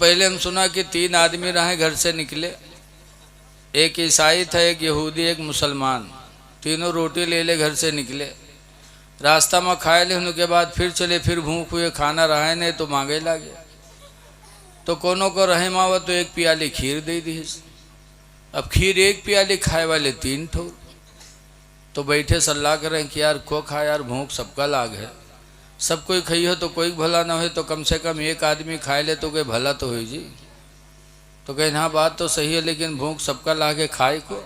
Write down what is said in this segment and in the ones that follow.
पहले हम सुना कि 3 आदमी रहे घर से निकले, एक ईसाई था, एक यहूदी, एक मुसलमान। तीनों रोटी ले ले घर से निकले। रास्ता में खाए ले होने के बाद फिर चले, फिर भूख हुए, खाना रहे नहीं तो मांगे लागे। तो कोनो को रहे मावा तो एक प्याली खीर दे दी। अब खीर एक प्याली खाए वाले 3 ठो। तो बैठे सलाह करें कि यार को खा, यार भूख सबका लाग है, सब कोई खाई हो तो कोई भला ना हो, तो कम से कम एक आदमी खाए ले तो कोई भला तो हो जी। तो कहें हाँ बात तो सही है, लेकिन भूख सबका लागे खाए को।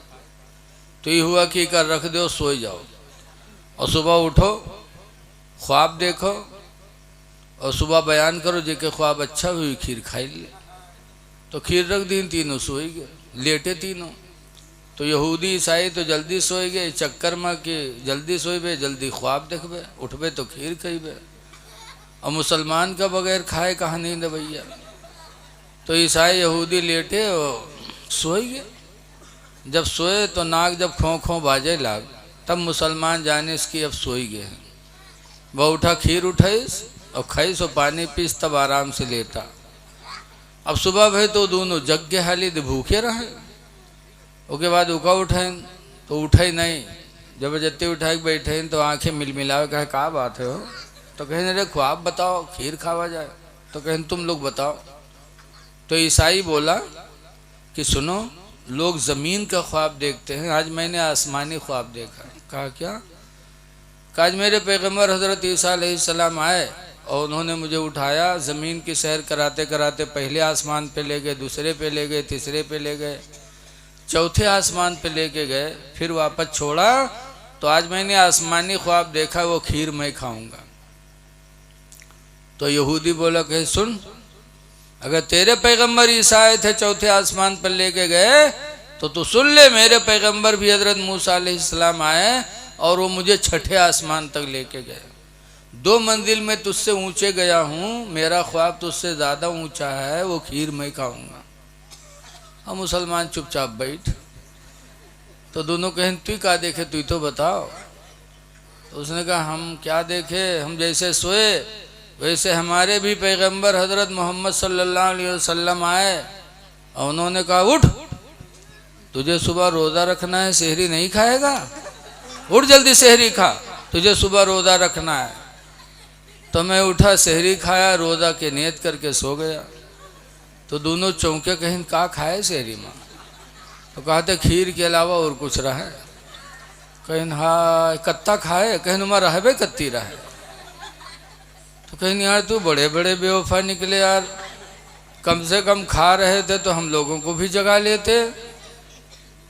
तो ये हुआ कि कर रख दो, सो जाओ और सुबह उठो, ख्वाब देखो और सुबह बयान करो जेके ख्वाब अच्छा हुई खीर खाई ले। तो खीर रख दी, तीनों सोई गए, लेटे तीनों। तो यहूदी ईसाई तो जल्दी सोए गए, चक्कर में कि जल्दी सोए जल्दी ख्वाब देखबे, उठबे तो खीर खइबे। और मुसलमान का बगैर खाए कहाँ नींद भैया। तो ईसाई यहूदी लेटे और सोए गए। जब सोए तो नाक जब खों खों बाजे लाग, तब मुसलमान जाने इसकी अब सोई गए हैं। वह उठा, खीर उठाइस और खाइस और पानी पीस, तब आराम से लेटा। अब सुबह भई तो दोनों जग के हाली भूखे रहे। उसके बाद उका उठाइन तो उठा ही नहीं। जब जत्ते उठा के बैठे तो आंखें मिलमिलावे, कहे का बात है हो। तो कहें अरे ख्वाब बताओ, खीर खावा जाए। तो कहें तुम लोग बताओ। तो ईसाई बोला कि सुनो, लोग ज़मीन का ख्वाब देखते हैं, आज मैंने आसमानी ख्वाब देखा। कहा क्या? आज मेरे पैगम्बर हज़रत ईसा अलैहिस्सलाम आए और उन्होंने मुझे उठाया, ज़मीन की सैर कराते कराते पहले आसमान पे ले गए, दूसरे पे ले गए, तीसरे पे ले गए, चौथे आसमान पे लेके गए, फिर वापस छोड़ा। तो आज मैंने आसमानी ख्वाब देखा, वो खीर मैं खाऊंगा। तो यहूदी बोला कि सुन, अगर तेरे पैगंबर ईसा आए थे चौथे आसमान पर लेके गए, तो तू सुन ले, मेरे पैगंबर भी हजरत मूसा अलैहिस्सलाम आए और वो मुझे छठे आसमान तक लेके गए। 2 मंजिल में तुझसे ऊंचे गया हूँ, मेरा ख्वाब तुझसे ज़्यादा ऊंचा है, वो खीर मैं खाऊंगा। और मुसलमान चुपचाप बैठ। तो दोनों कहें तू क्या देखे, तू तो बताओ। तो उसने कहा हम क्या देखे, हम जैसे सोए वैसे हमारे भी पैगंबर हजरत मोहम्मद सल्लल्लाहु अलैहि वसल्लम आए और उन्होंने कहा उठ, तुझे सुबह रोज़ा रखना है, सेहरी नहीं खाएगा, उठ जल्दी सेहरी खा, तुझे सुबह रोज़ा रखना है। तो मैं उठा, सेहरी खाया, रोज़ा के नियत करके सो गया। तो दोनों चौंके, कहीं का खाए सेहरी में। तो कहते खीर के अलावा और कुछ रहे। कहीं हाँ कत्ता खाए, कहीं नुमा रहबे कत्ती रहे। तो कहीं यार तू बड़े बड़े बेवफा निकले यार, कम से कम खा रहे थे तो हम लोगों को भी जगा लेते।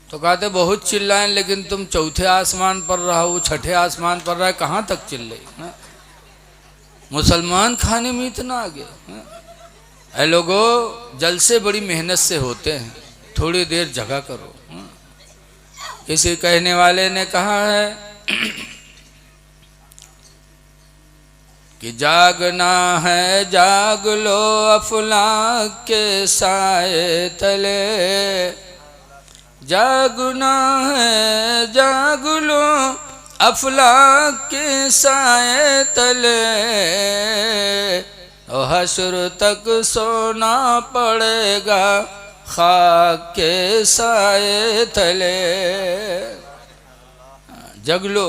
तो कहते बहुत चिल्लाएं, लेकिन तुम चौथे आसमान पर रहो, छठे आसमान पर रहे, कहाँ तक चिल्ले। मुसलमान खाने में इतना आगे। ऐ लोगों, जलसे बड़ी मेहनत से होते हैं, थोड़ी देर जगा करो। किसी कहने वाले ने कहा है कि जागना है जाग लो अफलाक के साए तले, जागना है जाग लो अफलाक के साए तले, और हश्र तक सोना पड़ेगा खाक के साए तले। जग लो।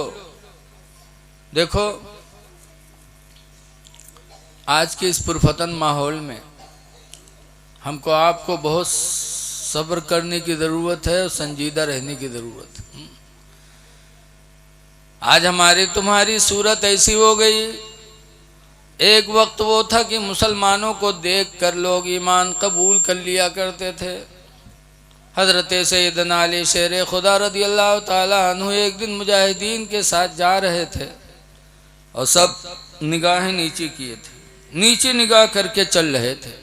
देखो आज के इस पुरफतन माहौल में हमको आपको बहुत सब्र करने की ज़रूरत है और संजीदा रहने की ज़रूरत है। आज हमारी तुम्हारी सूरत ऐसी हो गई, एक वक्त वो था कि मुसलमानों को देखकर लोग ईमान कबूल कर लिया करते थे। हज़रत सैयदना अली शेर खुदा रज़ी अल्लाह ताला अन्हु एक दिन मुजाहिदीन के साथ जा रहे थे और सब निगाहें नीचे किए थे, नीचे निगाह करके चल रहे थे।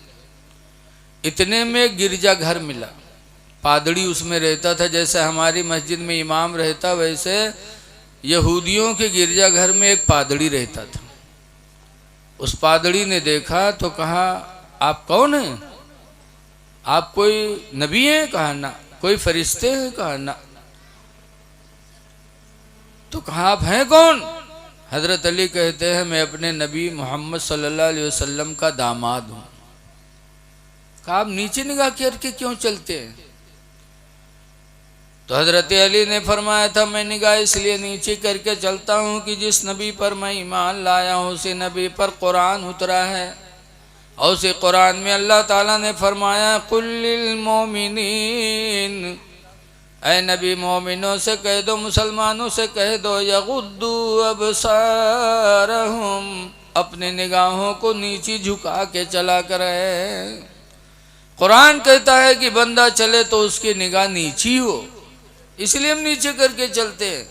इतने में गिरजा घर मिला, पादड़ी उसमें रहता था। जैसे हमारी मस्जिद में इमाम रहता, वैसे यहूदियों के गिरजा घर में एक पादड़ी रहता था। उस पादड़ी ने देखा तो कहा आप कौन हैं, आप कोई नबी हैं? कहा ना। कोई फरिश्ते हैं? कहा ना। तो कहा आप हैं कौन? हजरत अली कहते हैं मैं अपने नबी मोहम्मद सल्लल्लाहु अलैहि वसल्लम का दामाद हूँ। कहा आप नीचे निगाह करके क्यों चलते हैं? तो हजरत अली ने फरमाया था मैं निगाह इसलिए नीचे करके चलता हूँ कि जिस नबी पर मैं ईमान लाया हूँ उसी नबी पर कुरान उतरा है, और उसी कुरान में अल्लाह ताला ने फरमाया कुल्लिल मोमिनीन, ऐ नबी मोमिनों से कह दो, मुसलमानों से कह दो, यगुद्दू अबसारहुम, अपनी निगाहों को नीचे झुका के चला करें। कुरान कहता है कि बंदा चले तो उसकी निगाह नीची हो, इसलिए हम नीचे करके चलते हैं।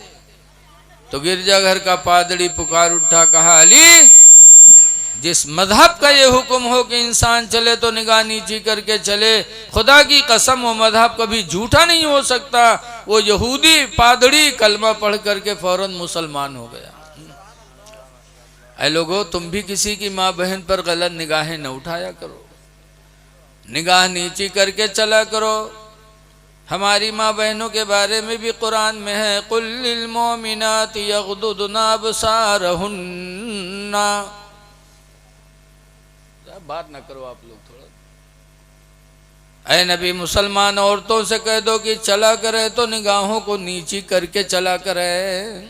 तो गिरजाघर का पादरी पुकार उठा, कहा अली जिस मजहब का ये हुक्म हो कि इंसान चले तो निगाह नीची करके चले, खुदा की कसम वो मजहब कभी झूठा नहीं हो सकता। वो यहूदी पादरी कलमा पढ़ करके फौरन मुसलमान हो गया। ऐ लोगों, तुम भी किसी की माँ बहन पर गलत निगाहें न उठाया करो, निगाह नीची करके चला करो। हमारी माँ बहनों के बारे में भी कुरान में है, कुल्लिल मोमिनाति यगुद्दुना अबसारहुन्ना। बात ना करो आप लोग थोड़ा। ऐ नबी मुसलमान औरतों से कह दो कि चला करे तो निगाहों को नीची करके चला करे।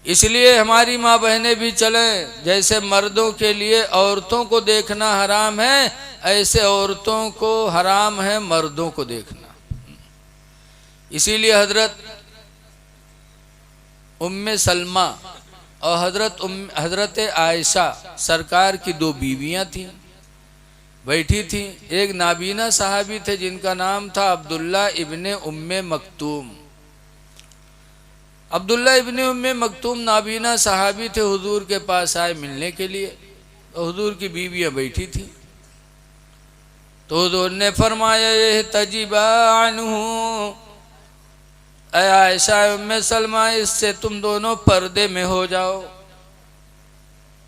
इसलिए हमारी माँ बहनें भी चलें। जैसे मर्दों के लिए औरतों को देखना हराम है, ऐसे औरतों को हराम है मर्दों को देखना। इसीलिए हजरत उम्मे सलमा और हजरत आयशा सरकार की दो बीवियां थीं, बैठी थीं। एक नाबीना साहबी थे जिनका नाम था अब्दुल्ला इब्ने उम्मे मक्तूम। अब्दुल्ला इब्ने उम्मे मक्तूम नाबीना साहबी थे, हुजूर के पास आए मिलने के लिए, और हुजूर की बीवियां बैठी थीं। तो हुजूर ने फरमाया ये तजीबा अन्हु, आयशा उम्मे सलमा इससे तुम दोनों पर्दे में हो जाओ।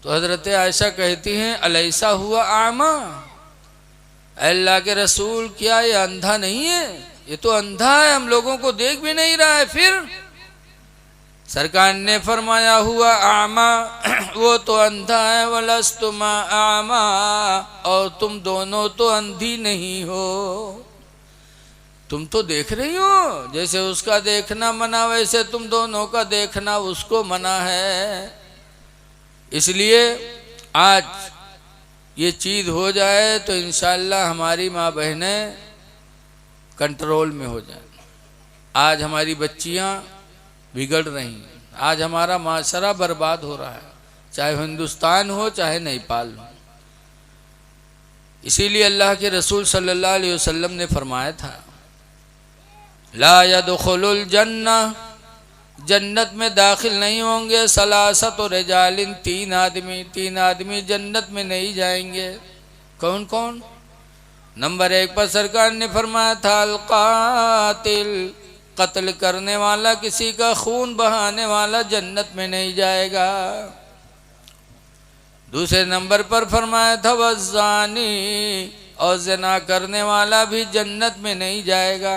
तो हजरत आयशा कहती हैं अलैसा हुआ आमा, अल्लाह के रसूल क्या ये अंधा नहीं है? ये तो अंधा है, हम लोगों को देख भी नहीं रहा है। फिर सरकार ने फरमाया हुआ आमा, वो तो अंधा है, वलस्तुमा आमा, और तुम दोनों तो अंधी नहीं हो, तुम तो देख रही हो। जैसे उसका देखना मना वैसे तुम दोनों का देखना उसको मना है। इसलिए आज ये चीज़ हो जाए तो इंशाअल्लाह हमारी माँ बहनें कंट्रोल में हो जाए। आज हमारी बच्चियाँ बिगड़ रही हैं, आज हमारा माशरा बर्बाद हो रहा है, चाहे हिंदुस्तान हो चाहे नेपाल हो। इसीलिए अल्लाह के रसूल सल्लल्लाहु अलैहि वसल्लम ने फरमाया था ला यदखुलुल जन्ना, जन्नत में दाखिल नहीं होंगे सलासत और रिजालिन, तीन आदमी जन्नत में नहीं जाएंगे। कौन कौन? नंबर 1 पर सरकार ने फरमाया था अल कातिल, कत्ल करने वाला, किसी का खून बहाने वाला जन्नत में नहीं जाएगा। दूसरे नंबर पर फरमाया था वज़ानी, और ज़िना करने वाला भी जन्नत में नहीं जाएगा।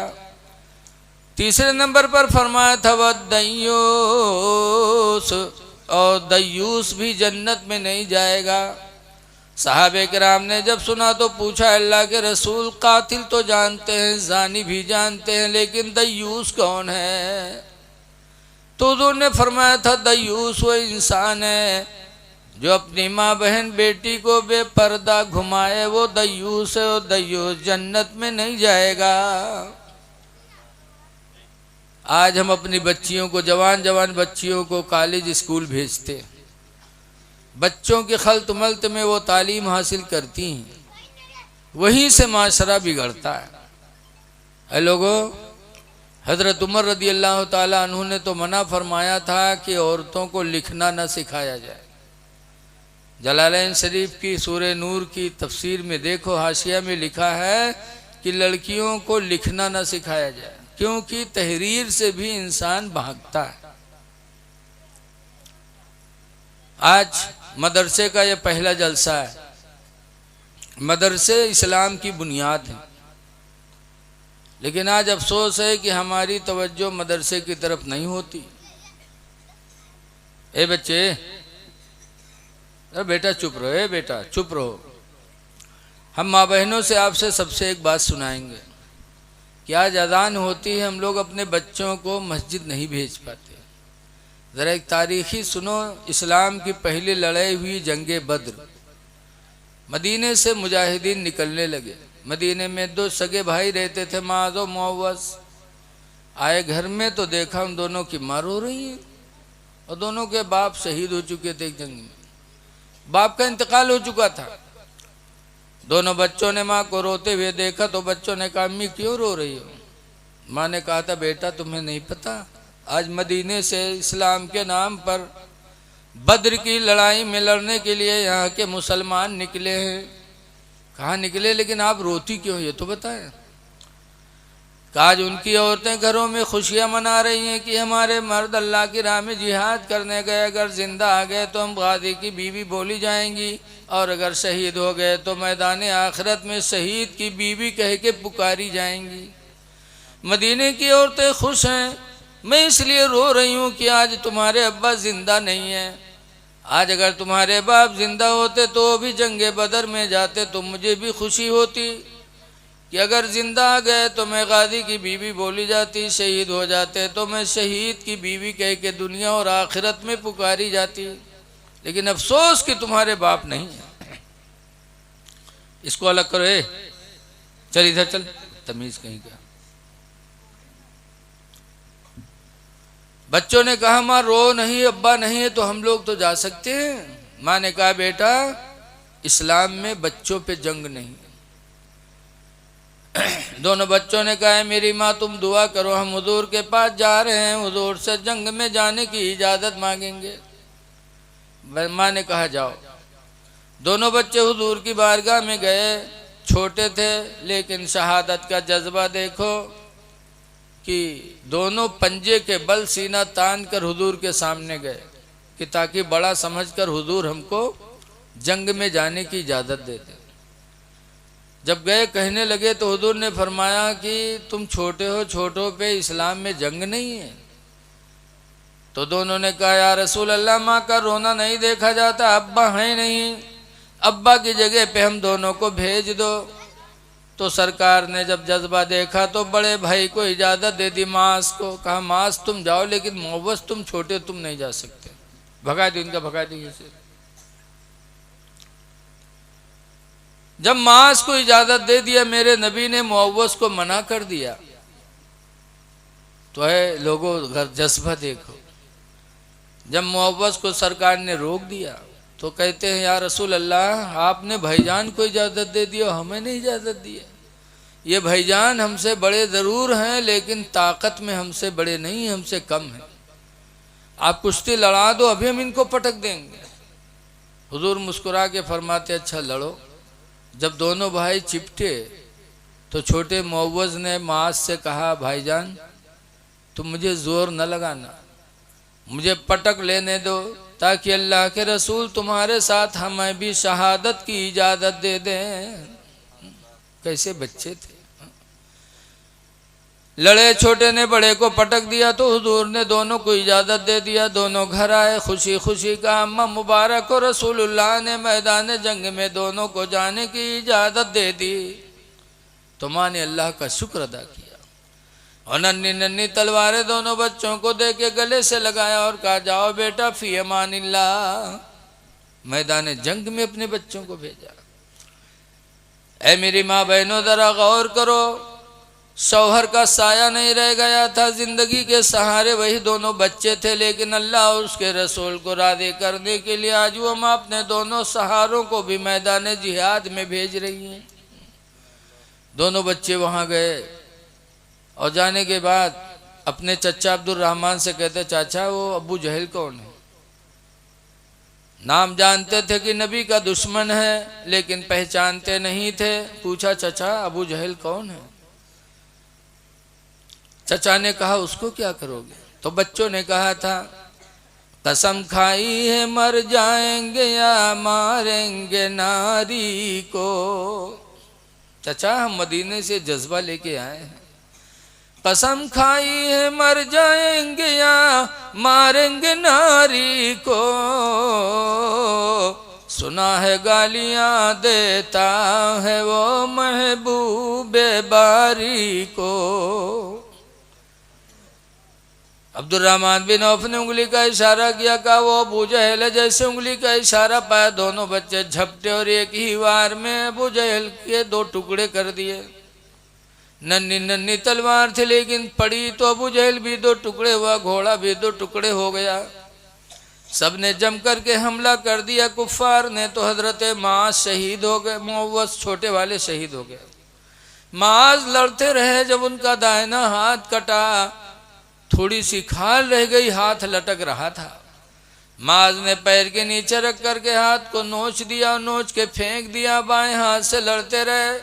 तीसरे नंबर पर फरमाया था वद्दय्यूस, और दय्यूस भी जन्नत में नहीं जाएगा। सहाबे किराम ने जब सुना तो पूछा अल्लाह के रसूल कातिल तो जानते हैं, जानी भी जानते हैं, लेकिन दय्यूस कौन है? तो उन्होंने फरमाया था दय्यूस वो इंसान है जो अपनी माँ बहन बेटी को बेपर्दा घुमाए, वो दय्यूस है, वो दय्यूस जन्नत में नहीं जाएगा। आज हम अपनी बच्चियों को, जवान जवान बच्चियों को कॉलेज स्कूल भेजते, बच्चों के खल्त मल्त में वो तालीम हासिल करती हैं, वहीं से माशरा बिगड़ता है। ऐ लोगों, हज़रत उमर रदी अल्लाह ताला अन्हु ने तो मना फरमाया था कि औरतों को लिखना न सिखाया जाए। जलालैन शरीफ की सूरह नूर की तफसीर में देखो, हाशिया में लिखा है कि लड़कियों को लिखना न सिखाया जाए, क्योंकि तहरीर से भी इंसान भागता है। आज मदरसे का यह पहला जलसा है। मदरसे इस्लाम की बुनियाद है, लेकिन आज अफसोस है कि हमारी तवज्जो मदरसे की तरफ नहीं होती। ए बच्चे, अरे बेटा चुप रहो, ए बेटा चुप रहो। हम माँ बहनों से आपसे सबसे एक बात सुनाएंगे कि आज अजान होती है, हम लोग अपने बच्चों को मस्जिद नहीं भेज पाते। ज़रा एक तारीखी सुनो, इस्लाम की पहली लड़ाई हुई जंगे बद्र। मदीने से मुजाहिदीन निकलने लगे। मदीने में दो सगे भाई रहते थे, माज़ और मुअव्वज़। आए घर में तो देखा उन दोनों की माँ रो रही है और दोनों के बाप शहीद हो चुके थे एक जंग में। बाप का इंतकाल हो चुका था। दोनों बच्चों ने माँ को रोते हुए देखा तो बच्चों ने कहा, अम्मी क्यों रो रही हो? माँ ने कहा था, बेटा तुम्हें नहीं पता, आज मदीने से इस्लाम के नाम पर बद्र की लड़ाई में लड़ने के लिए यहाँ के मुसलमान निकले हैं। कहाँ निकले, लेकिन आप रोती क्यों, ये तो बताएं। आज उनकी औरतें घरों में खुशियाँ मना रही हैं कि हमारे मर्द अल्लाह की राह में जिहाद करने गए, अगर जिंदा आ गए तो हम गाजी की बीवी बोली जाएंगी, और अगर शहीद हो गए तो मैदान आखिरत में शहीद की बीवी कह के पुकारी जाएंगी। मदीने की औरतें खुश हैं। मैं इसलिए रो रही हूँ कि आज तुम्हारे अब्बा जिंदा नहीं हैं। आज अगर तुम्हारे बाप जिंदा होते तो भी जंगे बदर में जाते तो मुझे भी खुशी होती कि अगर जिंदा आ गए तो मैं गाजी की बीवी बोली जाती, शहीद हो जाते तो मैं शहीद की बीवी कह के दुनिया और आखिरत में पुकारी जाती। लेकिन अफसोस कि तुम्हारे बाप नहीं है। इसको अलग करो। चल इधर चल, तमीज कहीं का। बच्चों ने कहा, माँ रो नहीं, अब्बा नहीं है तो हम लोग तो जा सकते हैं। माँ ने कहा, बेटा इस्लाम में बच्चों पे जंग नहीं। दोनों बच्चों ने कहा, मेरी माँ तुम दुआ करो, हम हुजूर के पास जा रहे हैं, हुजूर से जंग में जाने की इजाज़त मांगेंगे। माँ ने कहा, जाओ। दोनों बच्चे हुजूर की बारगाह में गए। छोटे थे लेकिन शहादत का जज्बा देखो कि दोनों पंजे के बल सीना तान कर हुजूर के सामने गए कि ताकि बड़ा समझकर हुजूर हमको जंग में जाने की इजाज़त दे दे। जब गए कहने लगे तो हुजूर ने फरमाया कि तुम छोटे हो, छोटों पे इस्लाम में जंग नहीं है। तो दोनों ने कहा, या रसूल अल्लाह, माँ का रोना नहीं देखा जाता, अब्बा है नहीं, अब्बा की जगह पे हम दोनों को भेज दो। तो सरकार ने जब जज्बा देखा तो बड़े भाई को इजाज़त दे दी, मास को। कहा, मास तुम जाओ, लेकिन मुअव्वज़ तुम छोटे, तुम नहीं जा सकते। भगा दी, इनका भगा दी। जब मास को इजाज़त दे दिया, मेरे नबी ने मुअव्वज़ को मना कर दिया। तो है लोगों जज्बा देखो। जब मुअव्वज़ को सरकार ने रोक दिया तो कहते हैं, या रसूल अल्लाह, आपने भाईजान को इजाज़त दे दिया, हमें नहीं इजाज़त दी है। ये भाईजान हमसे बड़े ज़रूर हैं लेकिन ताकत में हमसे बड़े नहीं, हमसे कम हैं। आप कुश्ती लड़ा दो, अभी हम इनको पटक देंगे। हुजूर मुस्कुरा के फरमाते, अच्छा लड़ो। जब दोनों भाई चिपटे तो छोटे मुअव्वज़ ने मास से कहा, भाईजान तुम मुझे ज़ोर न लगाना, मुझे पटक लेने दो ताकि अल्लाह के रसूल तुम्हारे साथ हमें भी शहादत की इजाज़त दे दें। कैसे बच्चे थे। लड़े, छोटे ने बड़े को पटक दिया तो हुजूर ने दोनों को इजाज़त दे दिया। दोनों घर आए, खुशी खुशी का अम्मा मुबारक को रसूलुल्लाह ने मैदान जंग में दोनों को जाने की इजाज़त दे दी। तो माँ ने अल्लाह का शुक्र अदा किया और नन्ही नन्ही तलवारें दोनों बच्चों को दे के गले से लगाया और कहा, जाओ बेटा फी अमानिल्लाह। मैदान जंग में अपने बच्चों को भेजा। ऐ मेरी माँ बहनों, जरा गौर करो, शौहर का साया नहीं रह गया था, जिंदगी के सहारे वही दोनों बच्चे थे, लेकिन अल्लाह और उसके रसूल को राज़ी करने के लिए आज वो माँ अपने दोनों सहारों को भी मैदान जिहाद में भेज रही हैं। दोनों बच्चे वहाँ गए और जाने के बाद अपने चचा अब्दुल रहमान से कहते, चाचा वो अबू जहल कौन है? नाम जानते थे कि नबी का दुश्मन है लेकिन पहचानते नहीं थे। पूछा, चचा अबू जहल कौन है? चचा ने कहा, उसको क्या करोगे? तो बच्चों ने कहा था, कसम खाई है मर जाएंगे या मारेंगे नारी को। चचा हम मदीने से जज्बा लेके आए हैं, कसम खाई है मर जाएंगे या मारेंगे नारी को। सुना है गालियां देता है वो महबूबे बारी को। अब्दुर्रहमान बिन औफ ने उंगली का इशारा किया, कहा वो अबू जहल है। जैसे उंगली का इशारा पाया दोनों बच्चे झपटे और एक ही वार में अबू जहल के दो टुकड़े कर दिए। नन्ही नन्ही तलवार थी लेकिन पड़ी तो अबू जहल भी दो टुकड़े हुआ, घोड़ा भी दो टुकड़े हो गया। सबने जम करके हमला कर दिया कुफ्फार ने। तो हजरत माज शहीद हो गए, मुअव्वस छोटे वाले शहीद हो गए। माज लड़ते रहे, जब उनका दाहिना हाथ कटा थोड़ी सी खाल रह गई, हाथ लटक रहा था। माज ने पैर के नीचे रख करके हाथ को नोच दिया और नोच के फेंक दिया। बाएं हाथ से लड़ते रहे,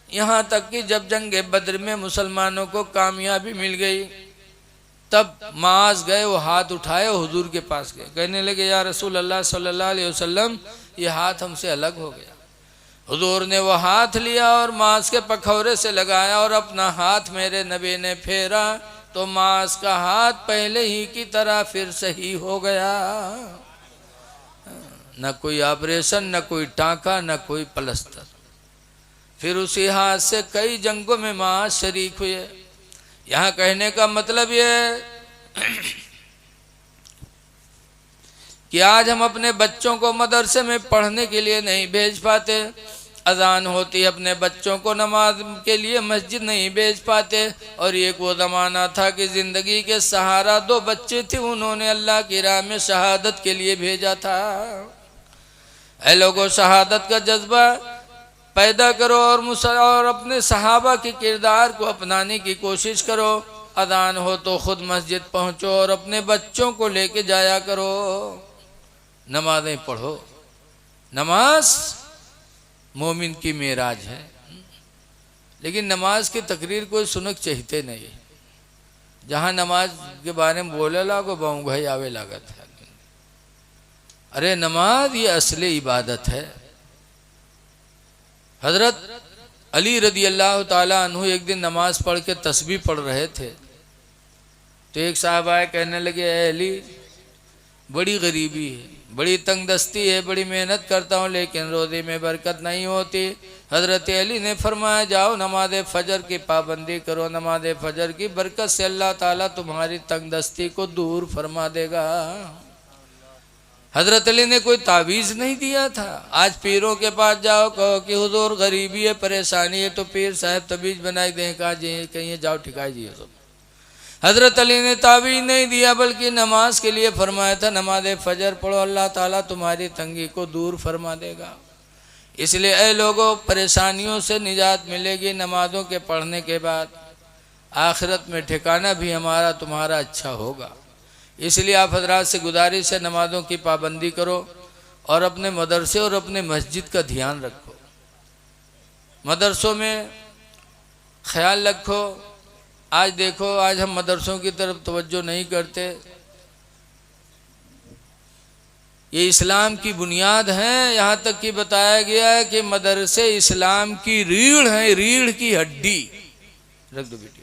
यहाँ तक कि जब जंगे बद्र में मुसलमानों को कामयाबी मिल गई, तब माज गए, वो हाथ उठाए हुजूर के पास गए, कहने लगे या रसूल अल्लाह सल्लल्लाहु अलैहि वसल्लम, ये हाथ हमसे अलग हो गया। हुजूर ने वो हाथ लिया और माज के पखौरे से लगाया और अपना हाथ मेरे नबी ने फेरा तो मांस का हाथ पहले ही की तरह फिर सही हो गया। न कोई ऑपरेशन, न कोई टांका, न कोई प्लास्टर। फिर उसी हाथ से कई जंगों में मांस शरीक हुए। यहाँ कहने का मतलब ये कि आज हम अपने बच्चों को मदरसे में पढ़ने के लिए नहीं भेज पाते, अजान होती अपने बच्चों को नमाज के लिए मस्जिद नहीं भेज पाते। और एक वो ज़माना था कि ज़िंदगी के सहारा दो बच्चे थे, उन्होंने अल्लाह की राह में शहादत के लिए भेजा था। ऐ लोगों, शहादत का जज्बा पैदा करो और अपने सहाबा के किरदार को अपनाने की कोशिश करो। अजान हो तो खुद मस्जिद पहुँचो और अपने बच्चों को लेके जाया करो, नमाजें पढ़ो। नमाज मोमिन की मेराज है, लेकिन नमाज की तकरीर कोई सुनक चाहते नहीं। जहाँ नमाज के बारे में बोले लागो बाऊ भाई आवे लागत है। अरे नमाज ये असली इबादत है। हजरत अली रदी अल्लाह ताला अन्हु एक दिन नमाज पढ़ के तस्बीह पढ़ रहे थे, तो एक साहब आए, कहने लगे ए अली, बड़ी गरीबी है, बड़ी तंगदस्ती है, बड़ी मेहनत करता हूँ लेकिन रोज़े में बरकत नहीं होती। हज़रत अली ने फरमाया जाओ नमाज फ़जर की पाबंदी करो, नमाज फ़जर की बरकत से अल्लाह ताला तुम्हारी तंगदस्ती को दूर फरमा देगा। हज़रत अली ने कोई तावीज़ नहीं दिया था। आज पीरों के पास जाओ, कहो कि हुजूर गरीबी है, परेशानी है, तो पीर साहब तवीज़ बनाई दें, कहा जी कहीं जाओ ठिकाई जी। हज़रत अली ने तावीज़ नहीं दिया, बल्कि नमाज के लिए फरमाया था नमाज फ़जर पढ़ो, अल्लाह ताला तुम्हारी तंगी को दूर फरमा देगा। इसलिए ऐ लोगों, परेशानियों से निजात मिलेगी नमाज़ों के पढ़ने के बाद। आखिरत में ठिकाना भी हमारा तुम्हारा अच्छा होगा। इसलिए आप हजरात से गुजारिश है, नमाज़ों की पाबंदी करो और अपने मदरसे और अपने मस्जिद का ध्यान रखो। मदरसों में ख्याल रखो। आज देखो, आज हम मदरसों की तरफ तवज्जो नहीं करते। ये इस्लाम की बुनियाद है। यहाँ तक कि बताया गया है कि मदरसे इस्लाम की रीढ़ है, रीढ़ की हड्डी। रख दो बेटिया।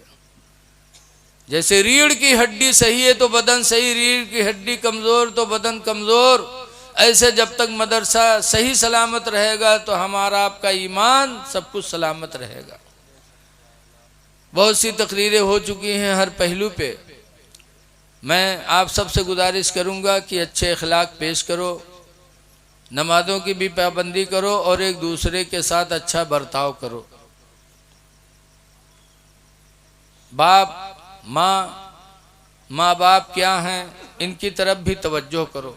जैसे रीढ़ की हड्डी सही है तो बदन सही, रीढ़ की हड्डी कमज़ोर तो बदन कमज़ोर। ऐसे जब तक मदरसा सही सलामत रहेगा तो हमारा आपका ईमान सब कुछ सलामत रहेगा। बहुत सी तकरीरें हो चुकी हैं हर पहलू पे। मैं आप सबसे गुजारिश करूंगा कि अच्छे अखलाक पेश करो, नमाज़ों की भी पाबंदी करो और एक दूसरे के साथ अच्छा बर्ताव करो। बाप माँ बाप क्या हैं, इनकी तरफ भी तवज्जो करो।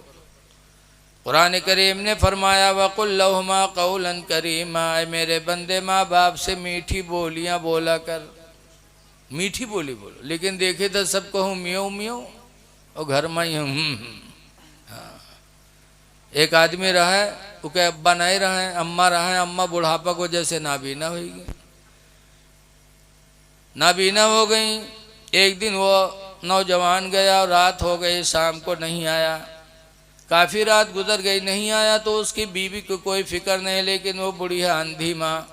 कुरान करीम ने फरमाया वक़ुल लहुमा क़ौलन करीमा, मेरे बंदे माँ बाप से मीठी बोलियाँ बोला कर। मीठी बोली बोलो, लेकिन देखे तो सब कहूँ मियो मियो और घर में ही हाँ। एक आदमी रहा है, उसके अब्बा नहीं रहे, अम्मा रहे। अम्मा बुढ़ापा को जैसे नाबीना होगी, नाबीना हो गई। एक दिन वो नौजवान गया और रात हो गई, शाम को नहीं आया। काफ़ी रात गुजर गई, नहीं आया तो उसकी बीवी को कोई फिक्र नहीं, लेकिन वो बुढ़िया अंधी माँ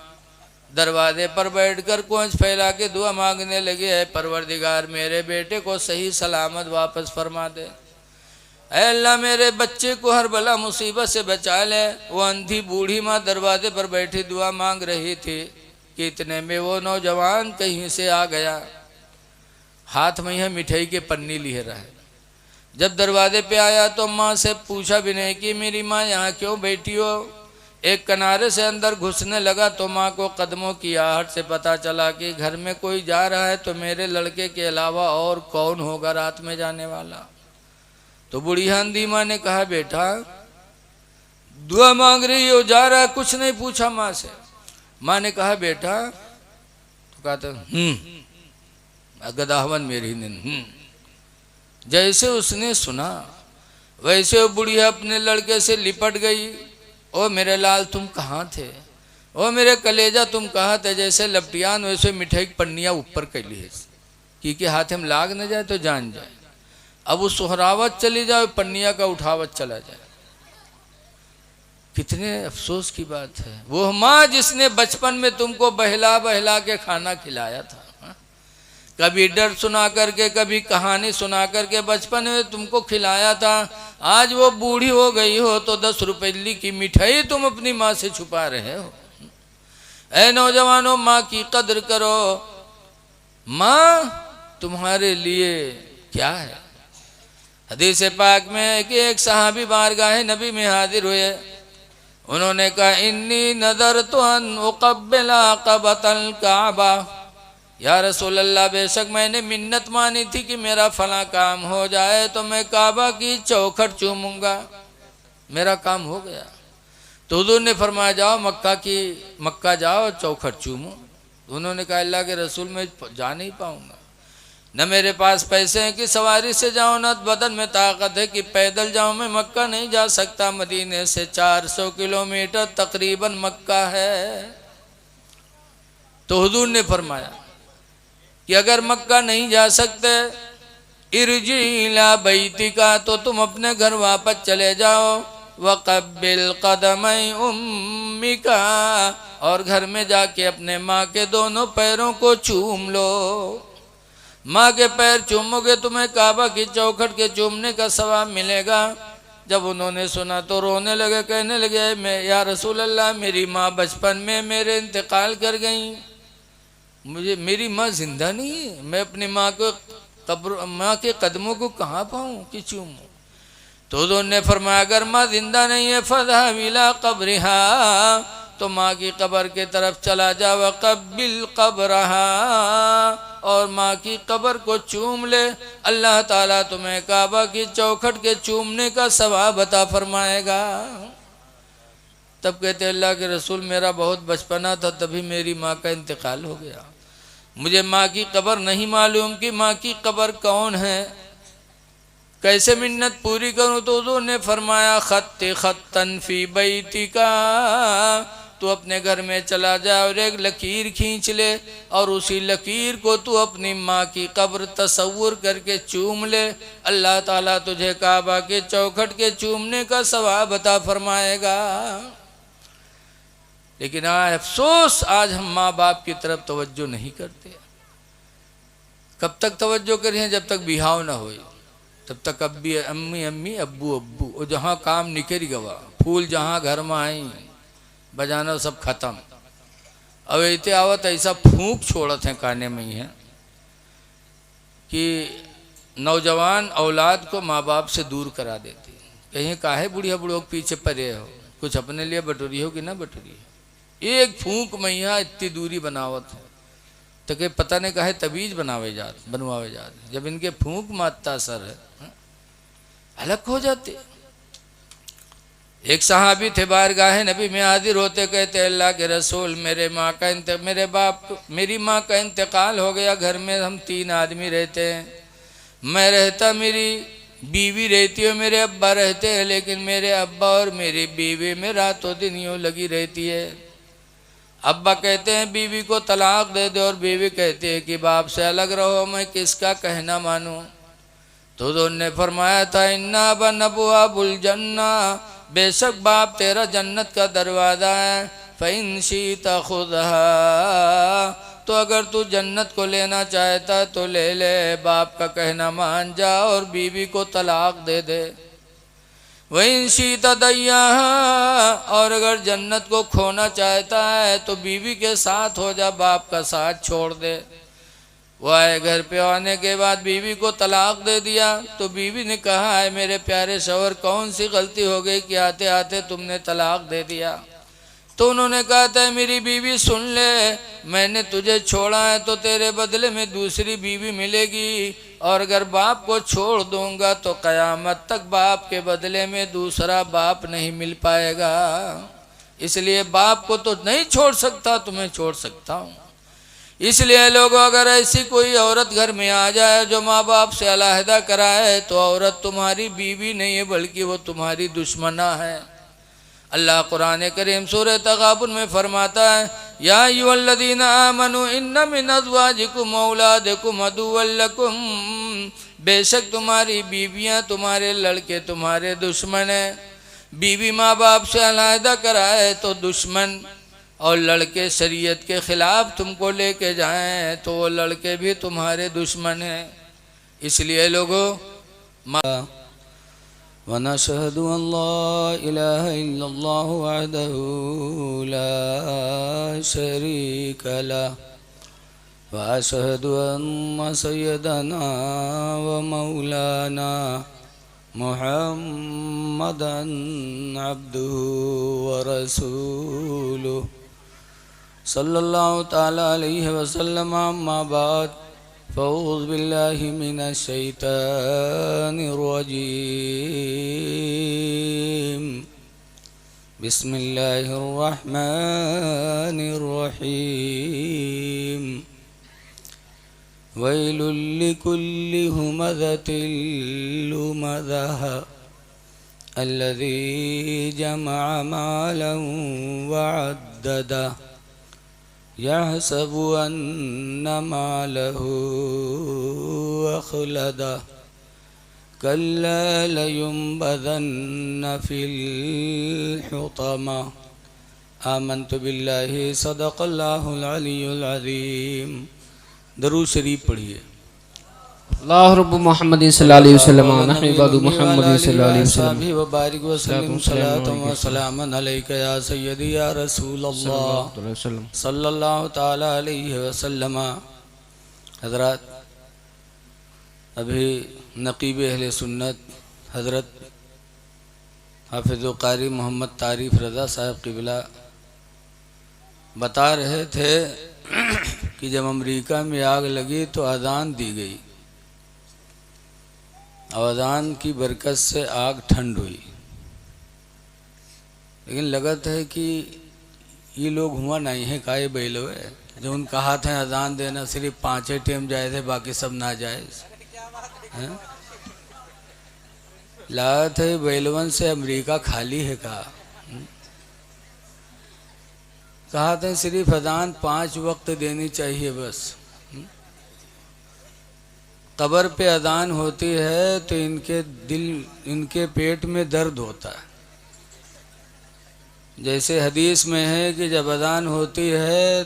दरवाजे पर बैठकर कोंच फैला के दुआ मांगने लगे, है परवरदिगार मेरे बेटे को सही सलामत वापस फरमा दे। ऐ अल्लाह मेरे बच्चे को हर बला मुसीबत से बचा ले। वो अंधी बूढ़ी माँ दरवाजे पर बैठी दुआ मांग रही थी कि इतने में वो नौजवान कहीं से आ गया, हाथ में यह मिठाई के पन्नी लिए रहा है। जब दरवाजे पे आया तो माँ से पूछा भी नहीं कि मेरी माँ यहाँ क्यों बैठी हो। एक किनारे से अंदर घुसने लगा तो माँ को कदमों की आहट से पता चला कि घर में कोई जा रहा है, तो मेरे लड़के के अलावा और कौन होगा रात में जाने वाला। तो बुढ़िया अंधी माँ ने कहा बेटा दुआ मांग रही हो, जा रहा है, कुछ नहीं पूछा माँ से। माँ ने कहा बेटा, तो कहता गदाहवन मेरी दिन। जैसे उसने सुना वैसे वो बुढ़िया अपने लड़के से लिपट गई। ओ मेरे लाल तुम कहाँ थे, ओ मेरे कलेजा तुम कहाँ थे। जैसे लपटियान वैसे मिठाई की पन्नियाँ ऊपर कर ली कि हाथ में लाग न जाए तो जान जाए। अब वो सोहरावत चली जाए, पन्निया का उठावत चला जाए। कितने अफसोस की बात है। वो माँ जिसने बचपन में तुमको बहला बहला के खाना खिलाया था, कभी डर सुना करके, कभी कहानी सुना करके बचपन में तुमको खिलाया था, आज वो बूढ़ी हो गई हो तो 10 रुपये की मिठाई तुम अपनी माँ से छुपा रहे हो। ऐ नौजवानों, माँ की कदर करो। माँ तुम्हारे लिए क्या है। हदीस पाक में कि एक सहाबी बारगाह नबी में हाजिर हुए। उन्होंने कहा इन्नी नदर तो अन उक़ब्बिला क़बतल काबा, या रसूल अल्लाह बेशक मैंने मिन्नत मानी थी कि मेरा फला काम हो जाए तो मैं काबा की चौखट चूमूंगा। मेरा काम हो गया। तो हुजूर ने फरमाया जाओ मक्का जाओ चौखट चूमो। उन्होंने कहा अल्लाह के रसूल मैं जा नहीं पाऊंगा, न मेरे पास पैसे हैं कि सवारी से जाऊं, न बदन में ताकत है कि पैदल जाऊं। मैं मक्का नहीं जा सकता। मदीने से 400 किलोमीटर तकरीबन मक्का है। तो हुजूर ने फरमाया कि अगर मक्का नहीं जा सकते इरजी इला बैतिका, तो तुम अपने घर वापस चले जाओ। वक़ब्बिल क़दमै उम्मिका, और घर में जाके अपने माँ के दोनों पैरों को चूम लो। माँ के पैर चूमोगे तुम्हें काबा की चौखट के चूमने का सवाब मिलेगा। जब उन्होंने सुना तो रोने लगे, कहने लगे मैं या रसूल अल्लाह मेरी माँ बचपन में मेरे इंतकाल कर गई, मुझे मेरी माँ जिंदा नहीं है, मैं अपनी माँ के कदमों को कहाँ पाऊँ कि चूमूं। तो उन्होंने फरमाया अगर माँ जिंदा नहीं है फज़हब इला क़ब्रिहा, तो माँ की कब्र के तरफ चला जा। वक़ब्बिल क़ब्रहा, और माँ की कब्र को चूम ले। अल्लाह ताला तुम्हें काबा की चौखट के चूमने का सवाब अता फरमाएगा। तब कहते अल्लाह के रसूल मेरा बहुत बचपना था, तभी मेरी माँ का इंतकाल हो गया, मुझे माँ की कब्र नहीं मालूम कि माँ की कब्र कौन है, कैसे मिन्नत पूरी करूं। तो उन्होंने फरमाया खत्तन फी बैतिका, तू अपने घर में चला जा और एक लकीर खींच ले, और उसी लकीर को तू अपनी माँ की कब्र तसव्वुर करके चूम ले। अल्लाह ताला तुझे काबा के चौखट के चूमने का सवाब अता फरमाएगा। लेकिन आज अफसोस, आज हम माँ बाप की तरफ तवज्जो नहीं करते। कब तक तवज्जो करें, जब तक बिहाव ना हो, तब तक अब्बी अम्मी अम्मी अब्बू अब्बू, और जहाँ काम निकल गवा, फूल जहाँ घर में आई बजाना सब खत्म। अब ऐसे आवत ऐसा फूंक छोड़त हैं काने में ही है कि नौजवान औलाद को माँ बाप से दूर करा देती। कहीं काहे बुढ़िया बुढ़ों के पीछे पड़े हो, कुछ अपने लिए बटोरी हो कि ना बटोरी हो। एक फूंक मैया इतनी दूरी बनावत है, तो के पता नहीं काहे तबीज बनवावे जात। जब इनके फूंक मारता असर है अलग हो जाते। एक सहाबी थे बारगाह नबी में हाजिर होते, कहते अल्लाह के रसूल मेरी माँ का इंतकाल हो गया। घर में हम 3 आदमी रहते हैं, मैं रहता, मेरी बीवी रहती है, मेरे अब्बा रहते हैं। लेकिन मेरे अब्बा और मेरी बीवी में रातों दिन यूँ लगी रहती है। अब्बा कहते हैं बीवी को तलाक दे दो, और बीवी कहती है कि बाप से अलग रहो, मैं किसका कहना मानूं। तो उन्होंने फरमाया था इन्ना बनबुआबुल जन्ना, बेशक बाप तेरा जन्नत का दरवाज़ा है। फ़इन शीता खुदहा, तो अगर तू जन्नत को लेना चाहता तो ले ले, बाप का कहना मान जा और बीवी को तलाक दे दे। वहीं शीता दैया, और अगर जन्नत को खोना चाहता है तो बीवी के साथ हो जा, बाप का साथ छोड़ दे। वो आए, घर पे आने के बाद बीवी को तलाक दे दिया। तो बीवी ने कहा, है मेरे प्यारे शौहर, कौन सी गलती हो गई कि आते आते तुमने तलाक दे दिया। तो उन्होंने कहा था, मेरी बीवी सुन ले, मैंने तुझे छोड़ा है तो तेरे बदले में दूसरी बीवी मिलेगी, और अगर बाप को छोड़ दूंगा तो कयामत तक बाप के बदले में दूसरा बाप नहीं मिल पाएगा। इसलिए बाप को तो नहीं छोड़ सकता, तुम्हें छोड़ सकता हूँ। इसलिए लोगों, अगर ऐसी कोई औरत घर में आ जाए जो माँ बाप से अलहदा कराए, तो औरत तुम्हारी बीवी नहीं है बल्कि वो तुम्हारी दुश्मना है। अल्लाह कुरान करीम सूरह तगाबुन में फरमाता है, या अय्युहल्लज़ीना आमनू इन्न मिन अज़वाजिकुम व औलादिकुम अदुव्वन लकुम, बेशक तुम्हारी बीवियां, तुम्हारे लड़के तुम्हारे दुश्मन हैं। बीवी माँ बाप से अलहदा कराए तो दुश्मन, और लड़के शरीयत के खिलाफ तुमको लेके जाएं तो वो लड़के भी तुम्हारे दुश्मन हैं। इसलिए लोगों, वनशहदु अल्ला इलाहा इल्लल्लाहु वहदहु ला शरीक लह व अशहदु अन्न सय्यदना व मौलाना मुहम्मदन अब्दुहु व रसूलुहु सल्लल्लाहु तआला अलैहि वसल्लम। अम्मा बाद, फ़अऊज़ु बिल्लाहि मिनश शैतानिर रजीम। बिस्मिल्लाहिर रहमानिर रहीम। वैलुल लिकुल्लि हुमज़तिल लुमज़ह अल्लज़ी जमअ मालन व अद्ददह यहसबु अन्न मालहु अख़लदह कल्ला लयुंबज़न्न फिल हुतमा। आमन्तु बिल्लाहि सदक़ल्लाहुल अलियुल अज़ीम। दरूद शरीफ पढ़िए। अल्लाह रब्बु मुहम्मद सल्लल्लाहु अलैहि वसल्लम नहनु इबादु मुहम्मद सल्लल्लाहु अलैहि वसल्लम व बारिक व सल्लिम सलातन व सलामन अलैका या सय्यदी या रसूल अल्लाह सल्लल्लाहु तआला अलैहि वसल्लम। हज़रात, अभी नक़ीब अहले सुन्नत हज़रत हाफिज़ क़ारी मोहम्मद तारिफ़ रज़ा साहब क़िबला बता रहे थे कि जब अमेरिका में आग लगी तो अज़ान दी गई, अज़ान की बरकत से आग ठंड हुई। लेकिन लगत है कि ये लोग हुआ नहीं है, काये बैलो है जो उन कहा था अज़ान देना सिर्फ 5 टाइम जाए थे, बाकी सब ना जाए। लागत है बैलवन से अमेरिका खाली है। कहा था सिर्फ अज़ान 5 वक्त देनी चाहिए बस। कब्र पे अज़ान होती है तो इनके दिल, इनके पेट में दर्द होता है। जैसे हदीस में है कि जब अज़ान होती है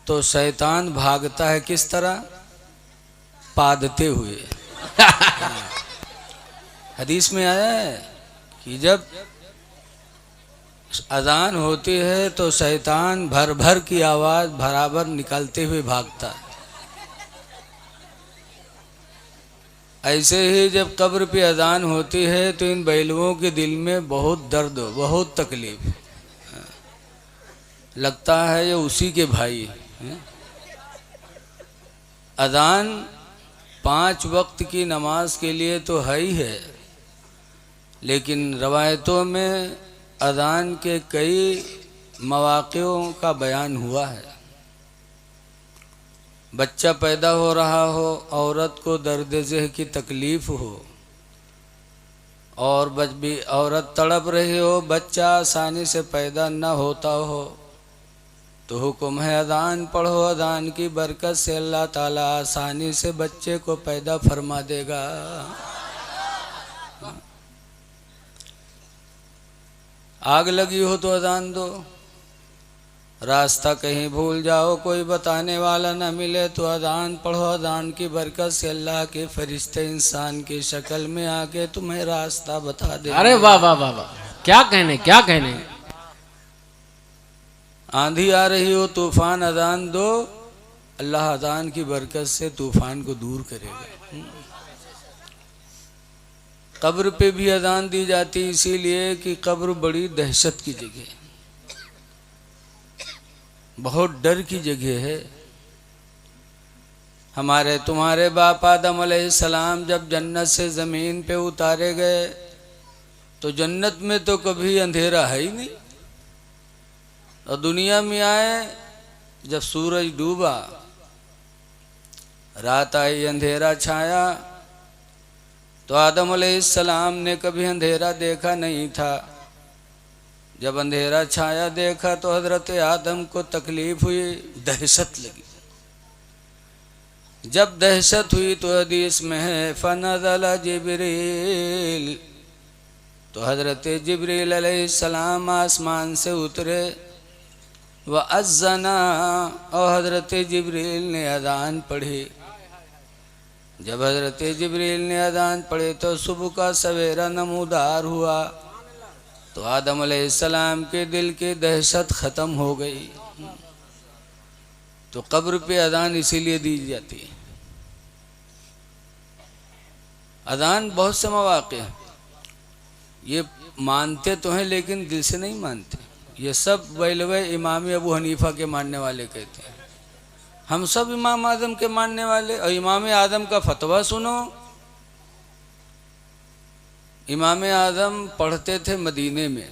तो शैतान भागता है, किस तरह? पादते हुए। हदीस में आया है कि जब अज़ान होती है तो शैतान भर भर की आवाज़ बराबर निकलते हुए भागता है। ऐसे ही जब कब्र पे अज़ान होती है तो इन बैलुओं के दिल में बहुत दर्द हो, बहुत तकलीफ, लगता है ये उसी के भाई हैं। अज़ान 5 वक्त की नमाज के लिए तो है ही है, लेकिन रवायतों में अज़ान के कई मवाक़ियों का बयान हुआ है। बच्चा पैदा हो रहा हो, औरत को दर्द ज़ेह की तकलीफ़ हो, और औरत तड़प रही हो, बच्चा आसानी से पैदा न होता हो, तो हुक्म है अज़ान पढ़ो। अज़ान की बरकत से अल्लाह ताला आसानी से बच्चे को पैदा फरमा देगा। आग लगी हो तो अज़ान दो, रास्ता कहीं भूल जाओ, कोई बताने वाला न मिले तो अजान पढ़ो। अजान की बरकत से अल्लाह के फरिश्ते इंसान की शक्ल में आके तुम्हें रास्ता बता दे। अरे वाह वाह वाह वाह, क्या कहने क्या कहने। आंधी आ रही हो, तूफान, अजान दो, अल्लाह अजान की बरकत से तूफान को दूर करेगा। कब्र पे भी अजान दी जाती इसीलिए कि कब्र बड़ी दहशत की जगह है, बहुत डर की जगह है। हमारे तुम्हारे बाप आदम अलैहिस्सलाम जब जन्नत से ज़मीन पे उतारे गए तो जन्नत में तो कभी अंधेरा है ही नहीं, और दुनिया में आए जब सूरज डूबा, रात आई, अंधेरा छाया, तो आदम अलैहिस्सलाम ने कभी अंधेरा देखा नहीं था। जब अंधेरा छाया देखा तो हजरत आदम को तकलीफ हुई, दहशत लगी। जब दहशत हुई तो हदीस में है फनज़ल जिब्रील, तो हजरत जिब्रील अलैहिस्सलाम आसमान से उतरे। व अज़्ज़ना, और हजरत जिब्रील ने अज़ान पढ़ी। जब हजरत जिब्रील ने अज़ान पढ़ी तो सुबह का सवेरा नमूदार हुआ, तो आदम अलैहिस्सलाम के दिल की दहशत ख़त्म हो गई। तो कब्र पे अज़ान इसीलिए दी जाती है। अज़ान बहुत से मौक़े हैं, ये मानते तो हैं लेकिन दिल से नहीं मानते। ये सब वैलवे इमाम अबू हनीफा के मानने वाले कहते हैं, हम सब इमाम आज़म के मानने वाले। और इमाम आज़म का फतवा सुनो, इमाम आज़म पढ़ते थे मदीने में।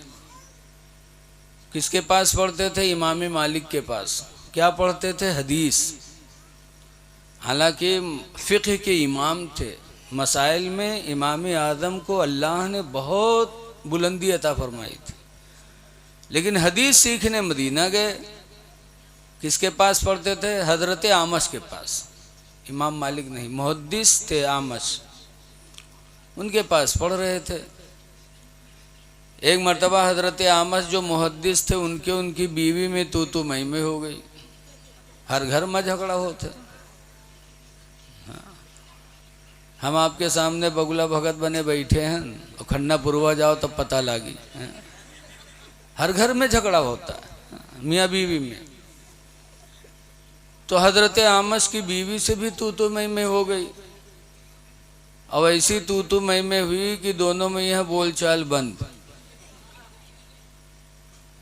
किसके पास पढ़ते थे? इमाम मालिक के पास। क्या पढ़ते थे? हदीस। हालांकि फ़िक़्ह के इमाम थे, मसाइल में इमाम आज़म को अल्लाह ने बहुत बुलंदी अता फरमाई थी, लेकिन हदीस सीखने मदीना गए। किसके पास पढ़ते थे? हज़रत आमश के पास। इमाम मालिक नहीं, मुहद्दिस थे आमश, उनके पास पढ़ रहे थे। एक मर्तबा हज़रत आमश जो मुहद्दिस थे उनकी बीवी में तू मैं में हो गई। हर घर में झगड़ा होते। हम आपके सामने बगुला भगत बने बैठे हैं और खन्ना पुरवा जाओ तब पता लगी। हर घर में झगड़ा होता है मियाँ बीवी में। तो हज़रत आमश की बीवी से भी तू मैं में हो गई। अब ऐसी तू मैं में हुई कि दोनों में यह बोलचाल बंद।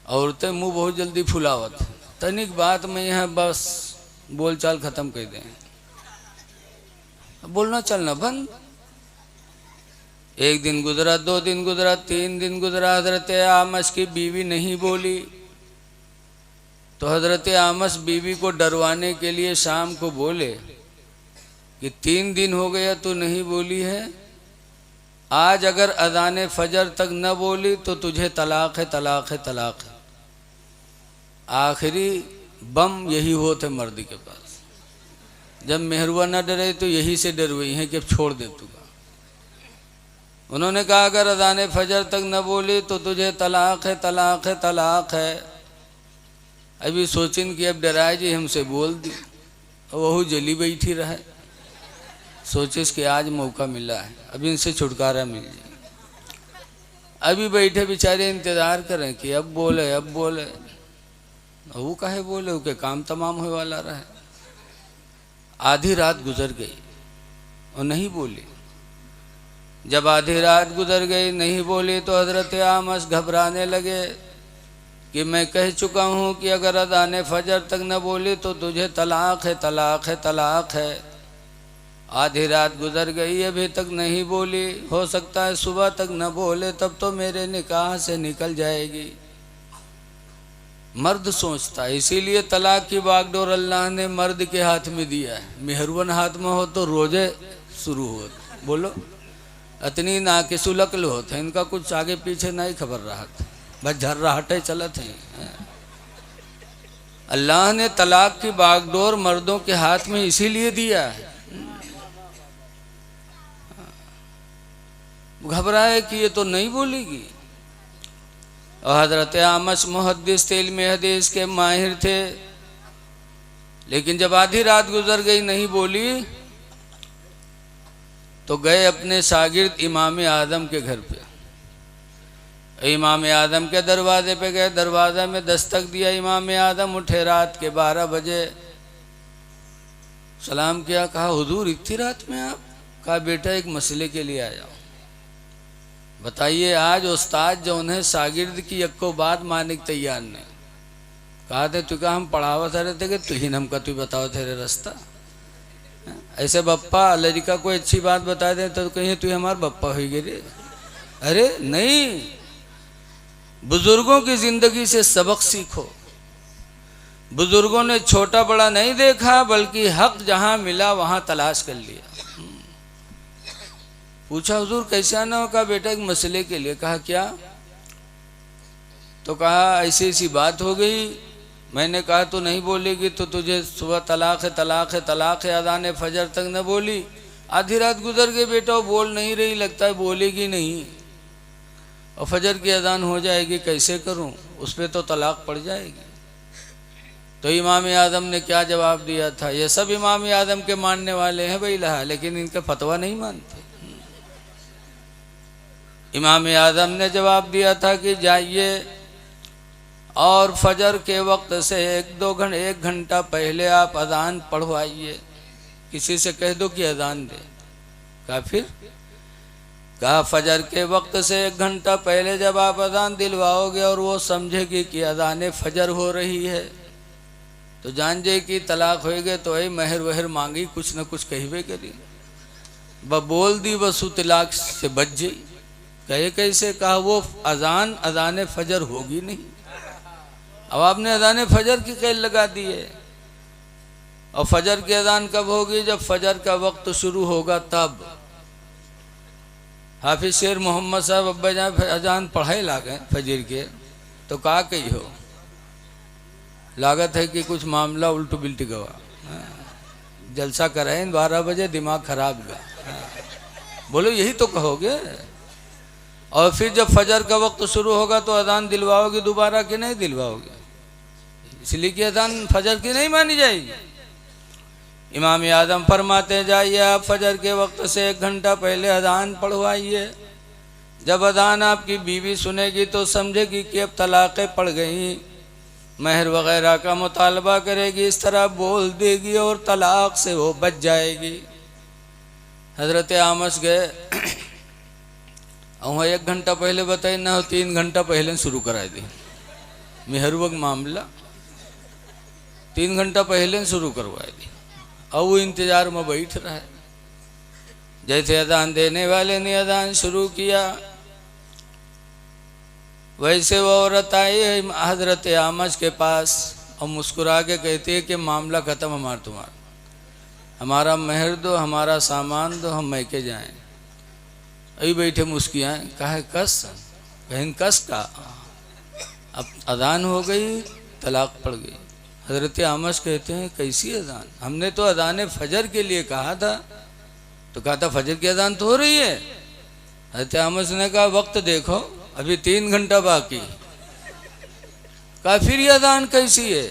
औरतें मुंह बहुत जल्दी फुलावत, तनिक बात में यह बस बोलचाल खत्म कर दें, बोलना चलना बंद। एक दिन गुजरा, 2 दिन गुजरा, 3 दिन गुजरा, हजरत आमश की बीवी नहीं बोली। तो हजरत आमश बीवी को डरवाने के लिए शाम को बोले कि 3 दिन हो गया तो नहीं बोली है, आज अगर अज़ान फजर तक न बोली तो तुझे तलाक है, तलाक है, तलाक है। आखिरी बम यही होते मर्द के पास। जब मेहरुआ न डरे तो यही से डर हुई है कि अब छोड़ दे तू। उन्होंने कहा अगर अज़ान फजर तक न बोली तो तुझे तलाक है, तलाक है, तलाक है। अभी सोचिन कि अब डराए जी हमसे बोल दी, वह जली बैठी रहे। सोचिस कि आज मौका मिला है, अब इनसे छुटकारा मिल जाए। अभी बैठे बेचारे इंतज़ार करें कि अब बोले, अब बोले। वो काहे बोले, उसके काम तमाम होने वाला रहे। आधी रात गुजर गई और नहीं बोली। जब आधी रात गुजर गई नहीं बोली तो हज़रत आमश घबराने लगे कि मैं कह चुका हूँ कि अगर अज़ान फजर तक न बोली तो तुझे तलाक है, तलाक है, तलाक है। आधी रात गुजर गई, अभी तक नहीं बोली। हो सकता है सुबह तक न बोले, तब तो मेरे निकाह से निकल जाएगी। मर्द सोचता है, इसीलिए तलाक की बागडोर अल्लाह ने मर्द के हाथ में दिया है। मेहरवन हाथ में हो तो रोजे शुरू हो। बोलो, इतनी नाकिसुलकल होते हैं, इनका कुछ आगे पीछे नहीं खबर रहा था, बस झर्राहटे चलत हैं। अल्लाह ने तलाक की बागडोर मर्दों के हाथ में इसीलिए दिया है। घबराए कि ये तो नहीं बोलेगी। और हजरत आमश मुहद्दिस थे, इल्म हदीस के माहिर थे। लेकिन जब आधी रात गुजर गई नहीं बोली, तो गए अपने शागिर्द इमाम आदम के घर पे। इमाम आदम के दरवाजे पे गए, दरवाजा में दस्तक दिया। इमाम आदम उठे रात के 12 बजे, सलाम किया, कहा हुजूर इतनी रात में आप? कहा बेटा एक मसले के लिए आया हूँ। बताइए। आज उस्ताद जो उन्हें शागिर्द की यक्को बात मानने की तैयार नहीं। कहा थे तू का हम पढ़ावा था रहे थे कि तू ही हमका तू बताओ तेरे रास्ता। ऐसे बप्पा लड़का कोई अच्छी बात बता दे तो कहीं तू हमारा बप्पा हो गिरे। अरे नहीं, बुजुर्गों की जिंदगी से सबक सीखो। बुजुर्गों ने छोटा बड़ा नहीं देखा, बल्कि हक जहां मिला वहां तलाश कर लिया। पूछा हुजूर कैसे आना हो? कहा बेटा एक मसले के लिए। कहा क्या? तो कहा ऐसी ऐसी बात हो गई। मैंने कहा तू नहीं बोलेगी तो तुझे सुबह तलाक है तलाक है तलाक है, अज़ान फजर तक न बोली। आधी रात गुजर गई बेटा, वो बोल नहीं रही, लगता है बोलेगी नहीं, और फजर की अज़ान हो जाएगी, कैसे करूं? उस पर तो तलाक पड़ जाएगी। तो इमाम आदम ने क्या जवाब दिया था? ये सब इमाम आदम के मानने वाले हैं भाई लहा, लेकिन इनका फतवा नहीं मानते। इमाम आदम ने जवाब दिया था कि जाइए और फजर के वक्त से एक घंटा पहले आप अजान पढ़वाइए। किसी से कह दो कि अजान दे। कहा फिर? कहा फजर के वक्त से 1 घंटा पहले जब आप अजान दिलवाओगे और वो समझेगी कि अजान फजर हो रही है, तो जान जाए कि तलाक होएगे। तो ऐ महर वहर मांगी, कुछ न कुछ कहवे करी, बोल दी बसु तलाक से बच जाई। कहे कैसे? कहा वो अजान फजर होगी नहीं। अब आपने अजान फजर की कैद लगा दी है। और फजर की अजान कब होगी? जब फजर का वक्त शुरू होगा तब। हाफिज शेर मोहम्मद साहब अब्बा जहाँ अजान पढ़ाए लागे फजर के, तो कहा कही हो लागत है कि कुछ मामला उल्टू बिल्टी गवा, जलसा कराए 12 बजे, दिमाग खराब गया। बोलो यही तो कहोगे। और फिर जब फजर का वक्त शुरू होगा तो अजान दिलवाओगे दोबारा कि नहीं दिलवाओगे? इसलिए कि अजान फजर की नहीं मानी जाएगी। इमाम आदम फरमाते जाइए आप फजर के वक्त से 1 घंटा पहले अजान पढ़वाइए। जब अजान आपकी बीवी सुनेगी तो समझेगी कि अब तलाक़ें पड़ गई, महर वगैरह का मुतालबा करेगी, इस तरह बोल देगी और तलाक से वो बच जाएगी। हजरत आमश गए और 1 घंटा पहले बताए ना हो, 3 घंटा पहले शुरू करा दी मेहरुआ मामला, 3 घंटा पहले शुरू करवाए दी। और वो इंतजार में बैठ रहा है। जैसे अजान देने वाले ने अजान शुरू किया, वैसे वो औरत आई हजरत आमश के पास और मुस्कुरा के कहती है कि मामला ख़त्म हमारा तुम्हारा, हमारा महर दो, हमारा सामान दो, हम मैके जाएं। अभी बैठे मुस्कियाएँ। कहा कस? कहीं कस का? अब अजान हो गई, तलाक पड़ गई। हजरत आमश कहते हैं कैसी अजान? हमने तो अजान फजर के लिए कहा था। तो कहा था फजर की अजान तो हो रही है। हजरत आमश ने कहा वक्त देखो, अभी 3 घंटा बाकी। कहा फिर ये अजान कैसी है?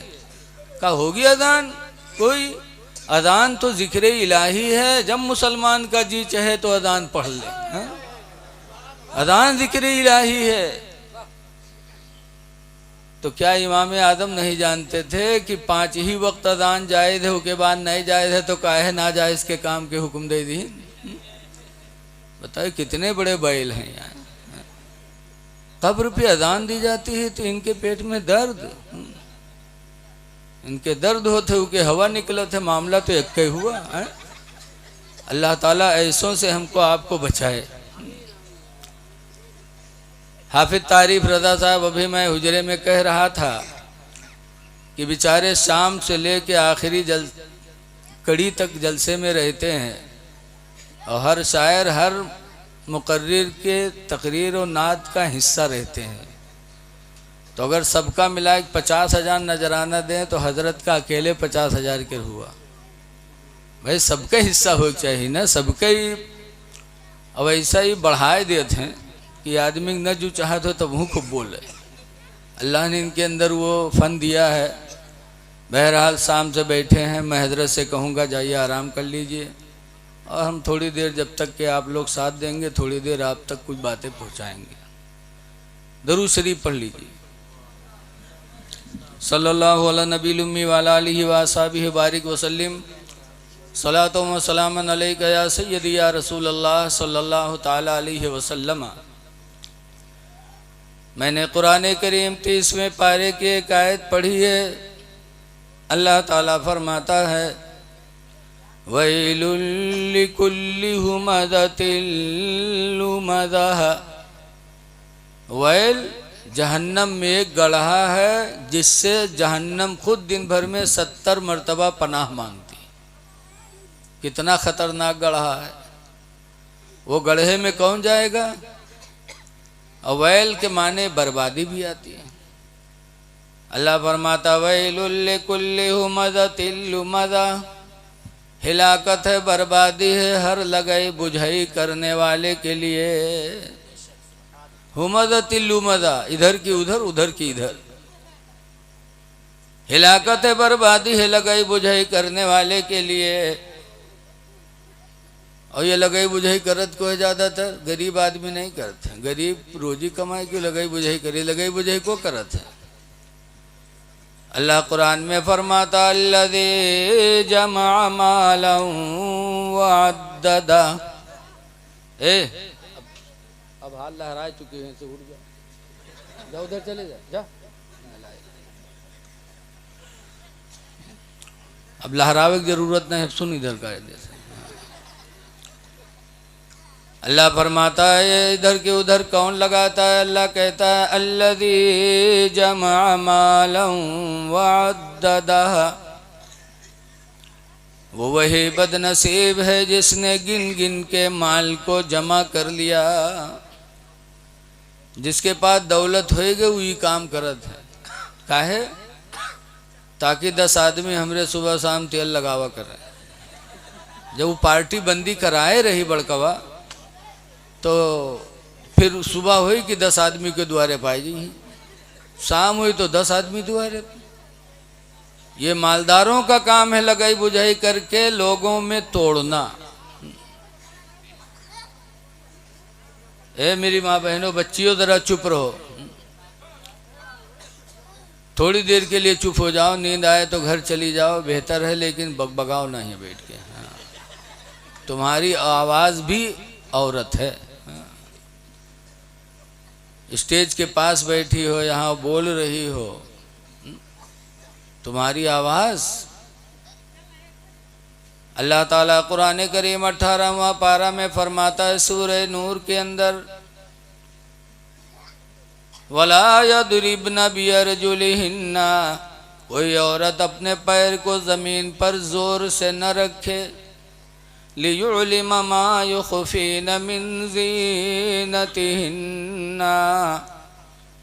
कहा होगी अजान कोई। अजान तो जिक्र इलाही है, जब मुसलमान का जी चाहे तो अजान पढ़ ले। अजान जिक्र इलाही है। तो क्या इमाम आदम नहीं जानते थे कि 5 ही वक्त अजान जायज़ है, उसके बाद नहीं जायज़ है, तो काहे ना जायज़ के काम के हुक्म दे दी? बताइए कितने बड़े बैल हैं यहाँ। कब्र पे अजान दी जाती है तो इनके पेट में दर्द, इनके दर्द होते हुए हवा निकले थे, मामला तो एक ही हुआ है। अल्लाह ताला ऐसों से हमको आपको बचाए। हाफिज तारीफ रजा साहब, अभी मैं हुजरे में कह रहा था कि बेचारे शाम से लेके आखिरी कड़ी तक जलसे में रहते हैं और हर शायर हर मुकर्रिर के तकरीर और नात का हिस्सा रहते हैं। तो अगर सबका मिला 50,000 नजराना दें तो हजरत का अकेले 50,000 के हुआ। भाई सबका हिस्सा हो चाहिए ना, सबके ही। अब ऐसा ही बढ़ाए देते हैं कि आदमी न जो चाहत हो तब खूब बोले। अल्लाह ने इनके अंदर वो फन दिया है। बहरहाल शाम से बैठे हैं, मैं हजरत से कहूँगा जाइए आराम कर लीजिए, और हम थोड़ी देर जब तक कि आप लोग साथ देंगे थोड़ी देर आप तक कुछ बातें पहुँचाएंगे। दरूद शरीफ पढ़ लीजिए। सल्लल्लाहु अला नबील उम्मी व अला आलिहि व अस्हाबिहि बारिक वसल्लिम। सलातो व सलामन अलैका या सय्यदी या रसूल अल्लाह सल्लल्लाहु ताला अलैहि वसल्लम। मैंने कुरान करीम 30वें पारे की एक आयत पढ़ी है। अल्लाह ताला फरमाता है वैलुल लिकुल्लि हुमज़तिल लुमज़ह। वैल जहन्नम में एक गड्ढा है जिससे जहन्नम खुद दिन भर में 70 मरतबा पनाह मांगती। कितना खतरनाक गड्ढा है। वो गड्ढे में कौन जाएगा? अवैल के माने बर्बादी भी आती है। अल्लाह फरमाता वैलुल लिकुल्लि हुमज़तिल लुमज़ह। हिलाकत है, बर्बादी है हर लगाई बुझाई करने वाले के लिए। हुमज़तिल लुमज़ह, इधर की उधर उधर की इधर। हिलाकत है, बर्बादी है लगाई बुझाई करने वाले के लिए। और ये लगाई बुझाई करत को है ज़्यादातर गरीब आदमी नहीं करते। गरीब रोजी कमाई की लगाई बुझाई करे, लगाई बुझाई को करत है। अल्लाह कुरान में फरमाता अल्लज़ी जमा मालन व अद्ददा। अब हाथ लहरा चुके हैं, से उठ जा, उधर चले जा। अब लहरावे की जरूरत नहीं है, सुन इधर का जैसे। अल्लाह फरमाता है इधर के उधर कौन लगाता है? अल्लाह कहता है अल्लज़ी जमा मालन व अद्ददह। वो वही बदनसीब है जिसने गिन गिन के माल को जमा कर लिया। जिसके पास दौलत होएगी वही काम करत है। काहे? ताकि 10 आदमी हमरे सुबह शाम तेल लगावा करे। जब वो पार्टी बंदी कराए रही बड़कवा, तो फिर सुबह हुई कि 10 आदमी के द्वारे पाई जी, शाम हुई तो 10 आदमी द्वारे। ये मालदारों का काम है लगाई बुझाई करके लोगों में तोड़ना। ए मेरी माँ बहनों बच्चियों जरा चुप रहो, थोड़ी देर के लिए चुप हो जाओ। नींद आए तो घर चली जाओ, बेहतर है, लेकिन बगबगाओ नहीं बैठ के। हाँ, तुम्हारी आवाज़ भी औरत है। स्टेज के पास बैठी हो, यहाँ बोल रही हो, तुम्हारी आवाज़। अल्लाह ताला कुरान करीम 18वां पारा में फरमाता है सूरह नूर के अंदर वला यदरिबन बिअरजुलिहिन्ना। कोई औरत अपने पैर को ज़मीन पर ज़ोर से न रखे। लियुलिम मा युखफीन मिन ज़ीनतिहिन्ना,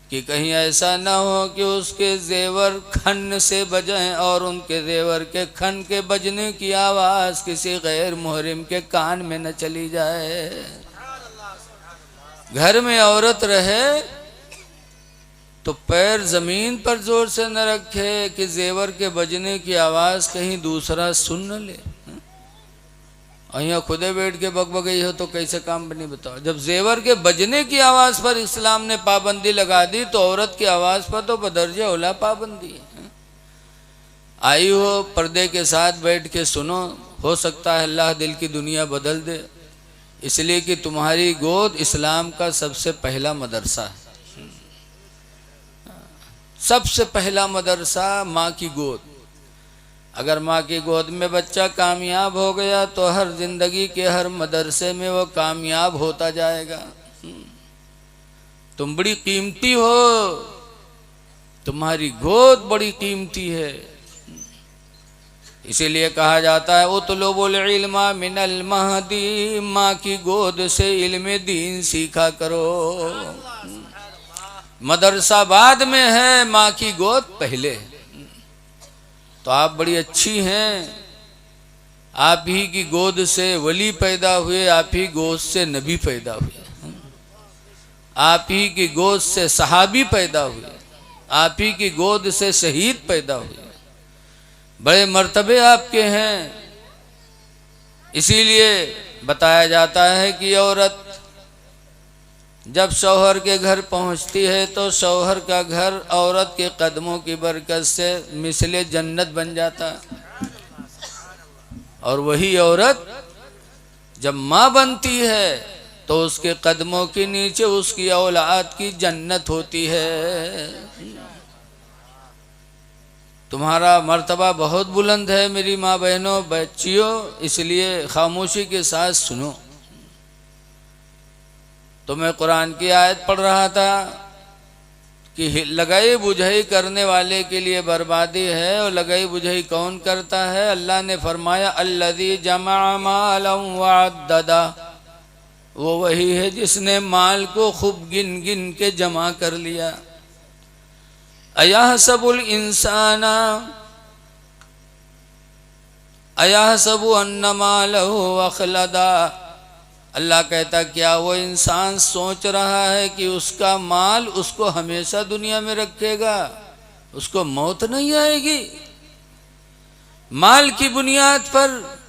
कि कहीं ऐसा न हो कि उसके जेवर खन से बजें और उनके जेवर के खन के बजने की आवाज़ किसी गैर मुहरिम के कान में न चली जाए। घर में औरत रहे तो पैर ज़मीन पर जोर से न रखे कि जेवर के बजने की आवाज़ कहीं दूसरा सुन न ले। यहाँ खुदे बैठ के बकबगई हो तो कैसे काम बनी बताओ। जब जेवर के बजने की आवाज़ पर इस्लाम ने पाबंदी लगा दी तो औरत की आवाज़ पर तो बदर्जे औला पाबंदी है। आई हो पर्दे के साथ बैठ के सुनो, हो सकता है अल्लाह दिल की दुनिया बदल दे। इसलिए कि तुम्हारी गोद इस्लाम का सबसे पहला मदरसा है। सबसे पहला मदरसा माँ की गोद। अगर माँ की गोद में बच्चा कामयाब हो गया तो हर जिंदगी के हर मदरसे में वो कामयाब होता जाएगा। तुम बड़ी कीमती हो, तुम्हारी गोद बड़ी कीमती है। इसीलिए कहा जाता है उतलुबुल इल्मा मिनल महदी, माँ की गोद से इल्म दीन सीखा करो। मदरसा बाद में है, माँ की गोद पहले है। तो आप बड़ी अच्छी हैं, आप ही की गोद से वली पैदा हुए, आप ही गोद से नबी पैदा हुए, आप ही की गोद से सहाबी पैदा हुए। आप ही की गोद से शहीद पैदा हुई, बड़े मर्तबे आपके हैं। इसीलिए बताया जाता है कि औरत जब शौहर के घर पहुंचती है तो शौहर का घर औरत के कदमों की बरकत से मिसले जन्नत बन जाता है। और वही औरत जब माँ बनती है तो उसके कदमों के नीचे उसकी औलाद की जन्नत होती है। तुम्हारा मर्तबा बहुत बुलंद है मेरी माँ बहनों बच्चियों, इसलिए खामोशी के साथ सुनो। तो मैं कुरान की आयत पढ़ रहा था कि लगाई बुझाई करने वाले के लिए बर्बादी है, और लगाई बुझाई कौन करता है? अल्लाह ने फरमाया अल्लज़ी जमा मालन वअद्ददा, वो वही है जिसने माल को खूब गिन गिन के जमा कर लिया। अयहसबुल इंसाना अयहसबु अन्नमा लहु अखलदा, अल्लाह कहता क्या वो इंसान सोच रहा है कि उसका माल उसको हमेशा दुनिया में रखेगा, उसको मौत नहीं आएगी? माल की बुनियाद पर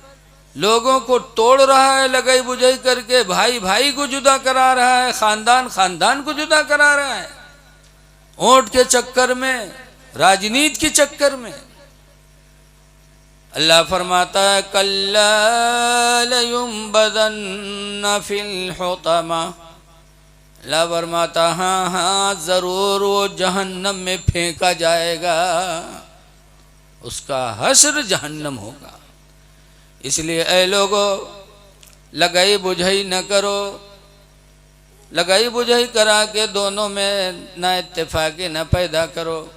लोगों को तोड़ रहा है, लगाई बुझाई करके भाई भाई को जुदा करा रहा है, खानदान खानदान को जुदा करा रहा है, वोट के चक्कर में, राजनीति के चक्कर में। अल्लाह फरमाता है कल्ला लयुंबदन्न फिल हुतमा, अल्लाह फरमाता हाँ हाँ जरूर वो जहन्नम में फेंका जाएगा, उसका हश्र जहन्नम होगा। इसलिए ऐ लोगों लगाई बुझाई न करो, लगाई बुझाई करा के दोनों में ना इत्तेफाकी न पैदा करो।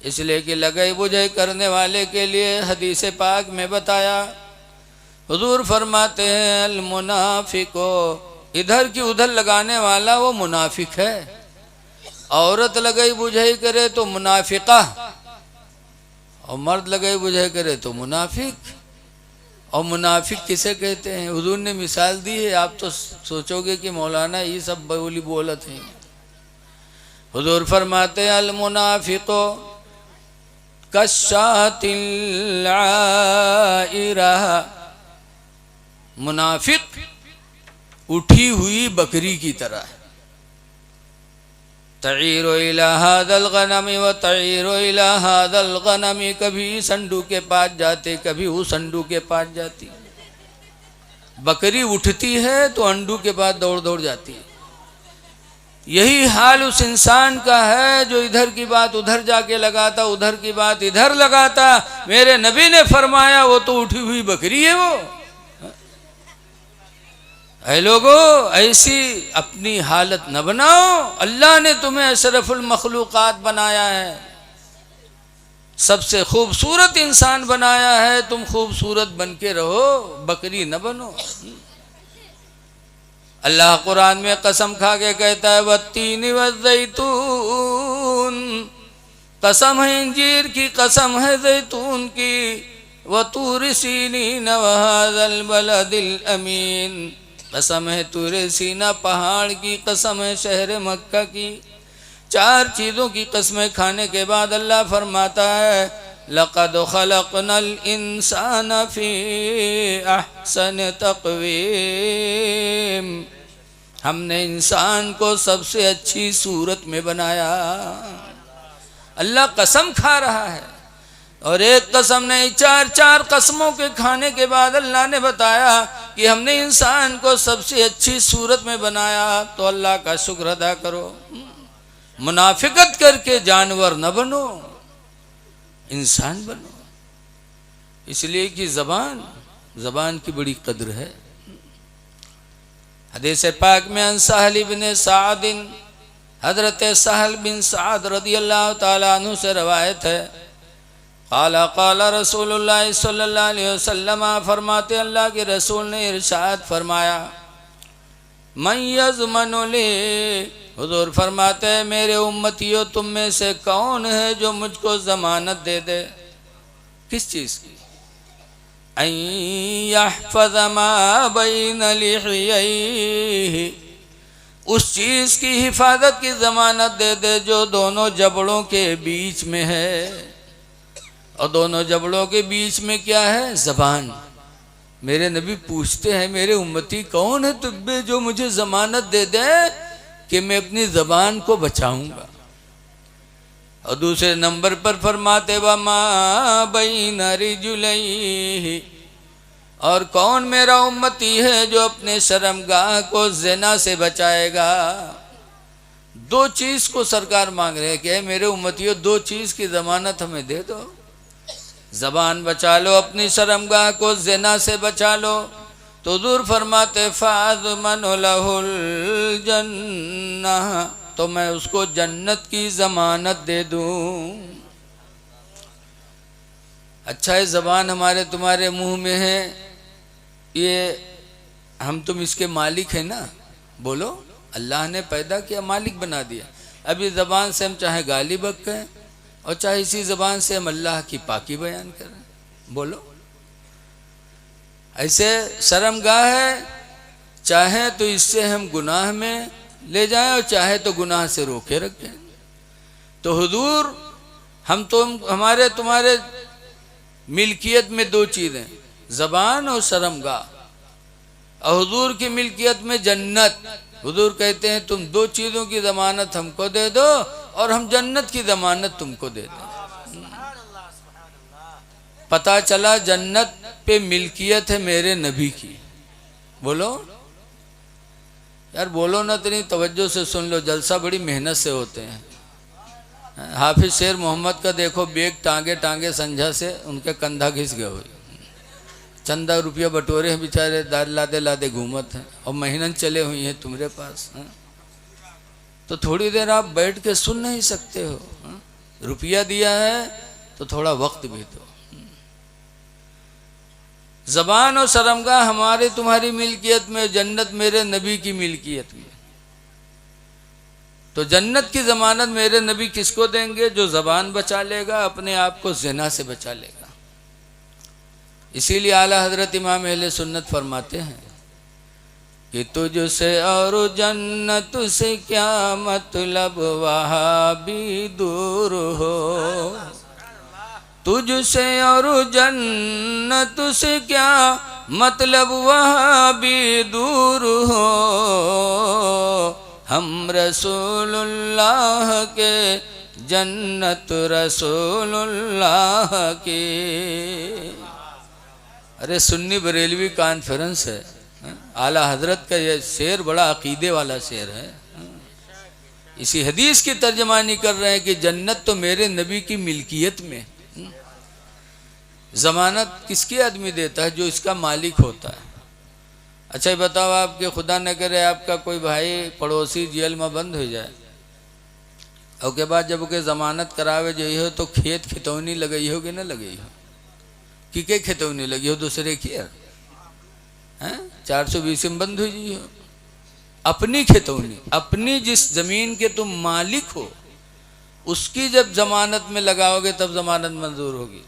इसलिए कि लगाई बुझाई करने वाले के लिए हदीस पाक में बताया, हुजूर फरमाते हैं अल मुनाफिको, इधर की उधर लगाने वाला वो मुनाफिक है। औरत लगाई बुझाई करे तो मुनाफिका, और मर्द लगाई बुझाई करे तो मुनाफिक। और मुनाफिक किसे कहते हैं? हुजूर ने मिसाल दी है, आप तो सोचोगे कि मौलाना ये सब बोली बोलत हैं। हुजूर फरमाते हैं अल मुनाफिको कश्शातिल आइरा, मुनाफिक उठी हुई बकरी की तरह है। तईरो इला हादल गनमी व तईरो इला हादल गनमी, कभी संडू के पास जाते कभी उस अंडू के पास जाती। बकरी उठती है तो अंडू के पास दौड़ दौड़ जाती है। यही हाल उस इंसान का है जो इधर की बात उधर जाके लगाता, उधर की बात इधर लगाता। मेरे नबी ने फरमाया वो तो उठी हुई बकरी है वो। ऐ लोगों ऐसी अपनी हालत न बनाओ, अल्लाह ने तुम्हें अशरफुल मखलूकात बनाया है, सबसे खूबसूरत इंसान बनाया है, तुम खूबसूरत बन के रहो, बकरी न बनो। अल्लाह कुरान में कसम खा के कहता है वत्तीन वज़ैतून, कसम है इंजीर की, कसम है जैतून की, वतूर सीनीन वहाज़ल बलदिल अमीन, कसम है तूरे सीना पहाड़ की, कसम है शहर मक्का की। चार चीज़ों की कसमें खाने के बाद अल्लाह फरमाता है लक़द खलक़नल इंसान फ़ी अहसन तक़वीम, हमने इंसान को सबसे अच्छी सूरत में बनाया। अल्लाह कसम खा रहा है, और एक कसम नहीं चार चार कसमों के खाने के बाद अल्लाह ने बताया कि हमने इंसान को सबसे अच्छी सूरत में बनाया। तो अल्लाह का शुक्र अदा करो। मुनाफिकत करके जानवर न बनो, इंसान बनो। इसलिए कि ज़बान की बड़ी कद्र है। हदीस पाक में अन सहल इब्न साद, हज़रत सहल बिन साद रज़ियल्लाहु ताला अन्हु से रवायत है, क़ाला क़ाला रसूलुल्लाह सल्लल्लाहु अलैहि वसल्लम, फरमाते अल्लाह के रसूल ने इरशाद फरमाया मन यज़मनु ली, हुज़ूर फरमाते हैं मेरे उम्मतियों तुम में से कौन है जो मुझको ज़मानत दे दे। किस चीज़ की? अन यहफ़ज़ मा बैन लिहियैहि, उस चीज की हिफाजत की जमानत दे दे जो दोनों जबड़ों के बीच में है। और दोनों जबड़ों के बीच में क्या है? जबान। मेरे नबी पूछते हैं मेरे उम्मती कौन है तुब्बे जो मुझे जमानत दे दे कि मैं अपनी जबान को बचाऊंगा। और दूसरे नंबर पर फरमाते वमा बैन रिजुलैहि, और कौन मेरा उम्मती है जो अपने शर्मगाह को ज़िना से बचाएगा। दो चीज को सरकार मांग रहे हैं कि मेरे उम्मतियों दो चीज की जमानत हमें दे दो, जबान बचा लो, अपनी शर्मगाह को ज़िना से बचा लो। तो हुज़ूर फरमाते फाज़मन लहुल जन्नह, तो मैं उसको जन्नत की जमानत दे दूं। अच्छा है जबान हमारे तुम्हारे मुंह में है, ये हम तुम इसके मालिक है ना। बोलो, अल्लाह ने पैदा किया, मालिक बना दिया। अभी जबान से हम चाहे गाली बक कहें और चाहे इसी जबान से हम अल्लाह की पाकी बयान करें। बोलो, ऐसे शर्मगाह है, चाहे तो इससे हम गुनाह में ले जाएं और चाहे तो गुनाह से रोके रखें। तो हुजूर हम तुम हमारे तुम्हारे मिल्कियत में दो चीज़ें, ज़बान और शर्मगाह। और हुजूर की मिल्कियत में जन्नत। हुजूर कहते हैं तुम दो चीज़ों की ज़मानत हमको दे दो और हम जन्नत की ज़मानत तुमको दे दें। पता चला जन्नत पे मिल्कियत है मेरे नबी की। बोलो यार, बोलो ना, इतनी तवज्जो से सुन लो, जलसा बड़ी मेहनत से होते हैं। हाफिज शेर मोहम्मद का देखो, बेग टांगे टांगे संझा से उनके कंधा घिस गए हुए, चंदा रुपया बटोरे हैं बेचारे, दाल लादे लादे घूमत हैं और महीनन चले हुई हैं तुम्हारे पास। तो थोड़ी देर आप बैठ के सुन नहीं सकते हो? रुपया दिया है तो थोड़ा वक्त भी दो। जबान और शर्मगाह हमारे तुम्हारी मिल्कियत में, जन्नत मेरे नबी की मिल्कियत में। तो जन्नत की जमानत मेरे नबी किसको देंगे? जो जबान बचा लेगा, अपने आप को ज़िना से बचा लेगा। इसीलिए आला हजरत इमाम अहले सुन्नत फरमाते हैं कि तुझसे और जन्नत से क्या मतलब, वहाँ भी दूर हो। तुझसे और जन्नत से क्या मतलब, वहाँ भी दूर हो। हम रसूलुल्लाह के, जन्नत रसूलुल्लाह की। अरे सुन्नी बरेलवी कॉन्फ्रेंस है, आला हजरत का ये शेर बड़ा अकीदे वाला शेर है। इसी हदीस की तर्जमानी कर रहे हैं कि जन्नत तो मेरे नबी की मिल्कियत में। जमानत किसकी आदमी देता है? जो इसका मालिक होता है। अच्छा ये बताओ, आपके खुदा न करे आपका कोई भाई पड़ोसी जेल में बंद हो जाए और के बाद जब उके जमानत करावे जाइए हो तो खेत खितौनी लगई हो कि न लगई हो? कि खितौनी लगी हो दूसरे की है? 420 में बंद हो जाइए हो। अपनी खितौनी, अपनी जिस जमीन के तुम मालिक हो उसकी जब जमानत में लगाओगे तब जमानत मंजूर होगी।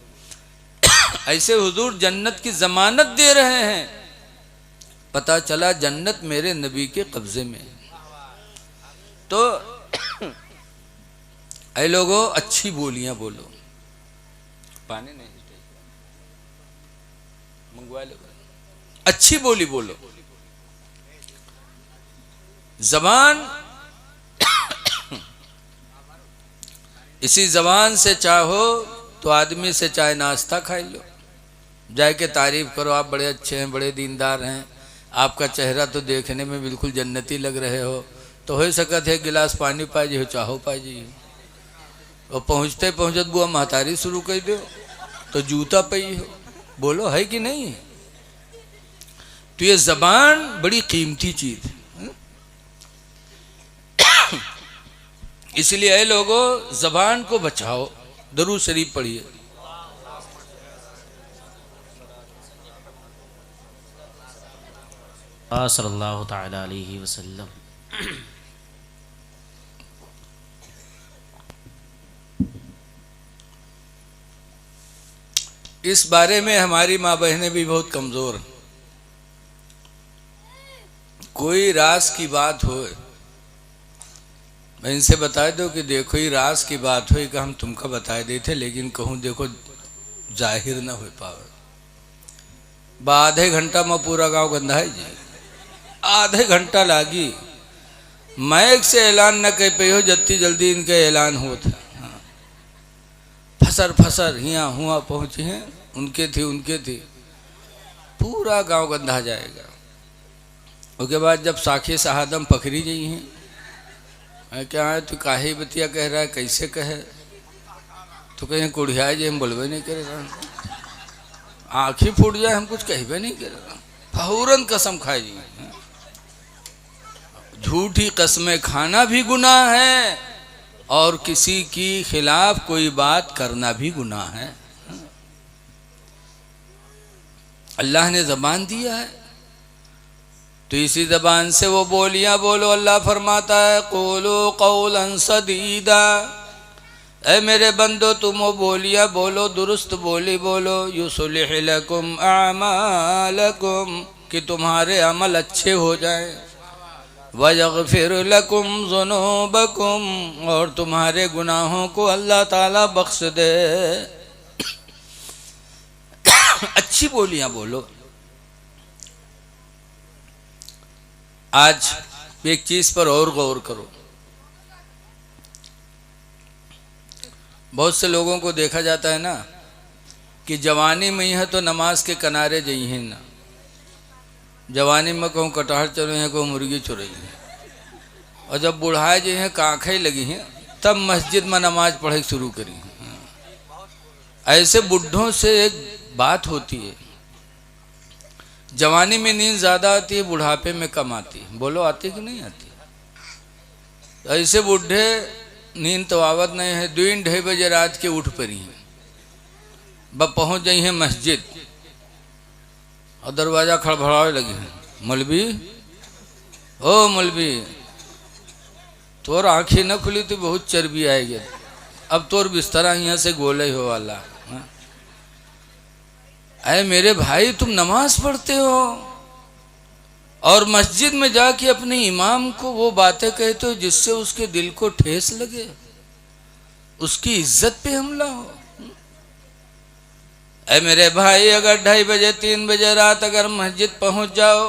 ऐसे हुजूर जन्नत की जमानत दे रहे हैं। पता चला जन्नत मेरे नबी के कब्जे में। तो ऐ लोगों, अच्छी बोलियां बोलो। पानी नहीं मंगवा लो, अच्छी बोली बोलो। जबान, इसी जबान से चाहो तो आदमी से चाहे नाश्ता खा लो, जाके तारीफ करो, आप बड़े अच्छे हैं, बड़े दीनदार हैं, आपका चेहरा तो देखने में बिल्कुल जन्नती लग रहे हो। तो हो सकत है गिलास पानी पाई हो, चाहो पाई जी। और पहुँचते पहुँचत बुआ महतारी शुरू कर दो तो जूता पई हो। बोलो है कि नहीं? तो ये जबान बड़ी कीमती चीज है। इसलिए ऐ लोगों, जबान को बचाओ। दरूद शरीफ पढ़िए। सल्लल्लाहु तआला अलैहि वसल्लम। इस बारे में हमारी माँ बहनें भी बहुत कमज़ोर हैं। कोई राज की बात हो मैं इनसे बता दो कि देखो ही राज की बात हुई कि हम तुमको बता देते, लेकिन कहूँ देखो जाहिर ना हो पावे। आधे घंटा में पूरा गांव गंदा है जी, आधे घंटा लागी। मैक से ऐलान न कह पे हो जत्ती जल्दी इनके ऐलान हो था। फसर फसर हिया हुआ पहुँचे हैं, उनके थी पूरा गांव गंदा जाएगा। उसके बाद जब साखी सहादम पकड़ी गई हैं, मैं क्या है तू काहे बतिया कह रहा है, कैसे कहे, तो कहीं कुड़िया जी हम बोलबे नहीं करे रहा, आँखी फूट जाए हम कुछ कहबे नहीं करे रहा, फौरन कसम खाई जी। झूठी कस्में खाना भी गुनाह है और किसी की खिलाफ कोई बात करना भी गुनाह है। अल्लाह ने ज़बान दिया है तो इसी ज़बान से वो बोलियाँ बोलो। अल्लाह फरमाता है क़ूलू क़ौलन सदीदा, ऐ मेरे बंदो तुम वो बोलियाँ बोलो, दुरुस्त बोली बोलो। युस्लिह लकुम अमालकुम, कि तुम्हारे अमल अच्छे हो जाएं। वयग़फिर लकुम ज़ुनूबकुम, और तुम्हारे गुनाहों को अल्लाह ताला बख्श दे। अच्छी बोलियां बोलो। आज एक चीज पर और गौर करो। बहुत से लोगों को देखा जाता है ना कि जवानी में ही है तो नमाज के किनारे जई हैं ना, जवानी में कहूँ कटहर चुरे हैं, कहूँ मुर्गी चुरई है, और जब बुढ़ाए जी हैं कांखें लगी हैं तब मस्जिद में नमाज पढ़े शुरू करी हैं। ऐसे बुढ़ों से एक बात होती है, जवानी में नींद ज़्यादा आती है, बुढ़ापे में कम आती है। बोलो आती कि नहीं आती? ऐसे बुढ़े नींद तो आवत नहीं है, 2-2 बजे रात के उठ पड़ी हैं, बब पहुँच गई हैं मस्जिद और दरवाज़ा खड़खड़ाने लगे हैं, मौलवी ओ मौलवी तोर आँखें न खुली तो बहुत चर्बी आएगी, अब तोर बिस्तरा यहाँ से गोले हो वाला। अरे मेरे भाई तुम नमाज पढ़ते हो और मस्जिद में जाके अपने इमाम को वो बातें कहते हो जिससे उसके दिल को ठेस लगे, उसकी इज्जत पे हमला हो। अरे मेरे भाई अगर 2:30 बजे 3 बजे रात अगर मस्जिद पहुंच जाओ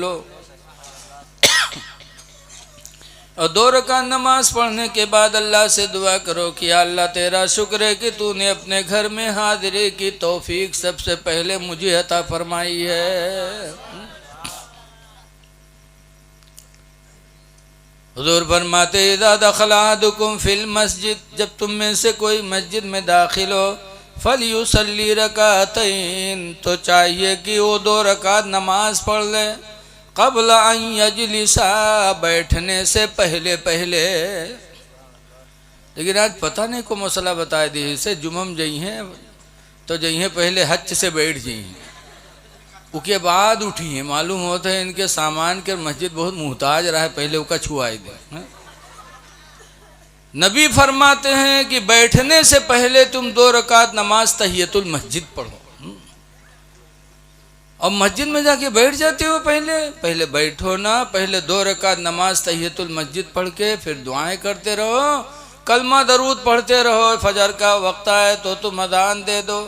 लो। और 2 रकात नमाज पढ़ने के बाद अल्लाह से दुआ करो कि अल्लाह तेरा शुक्र है कि तूने अपने घर में हाजिरी की तौफीक सबसे पहले मुझे अता फरमाई है। हुजूर फरमाते इज़ा दखल अहदुकुम फिल मस्जिद, जब तुम में से कोई मस्जिद में दाखिल हो, फलयुसल्ली रकातैन, तो चाहिए कि वो 2 रकात नमाज पढ़ ले, क़ब्ल अन यजलिसा, बैठने से पहले पहले। लेकिन आज पता नहीं को मसला बता दी इसे, जुम्मम जई हैं तो जई हैं पहले हज से बैठ जई हैं, उसके बाद उठी हैं, मालूम होता है इनके सामान के मस्जिद बहुत मुहताज रहा है, पहले उसका छुआई दे। नबी फरमाते हैं कि बैठने से पहले तुम 2 रकात नमाज तहियतुल मस्जिद पढ़ो, और मस्जिद में जाके बैठ जाते हो, पहले बैठो ना, पहले 2 रकात नमाज तहियतुल मस्जिद पढ़ के फिर दुआएं करते रहो, कलमा दरूद पढ़ते रहो। फजर का वक्त आए तो तुम अजान दे दो,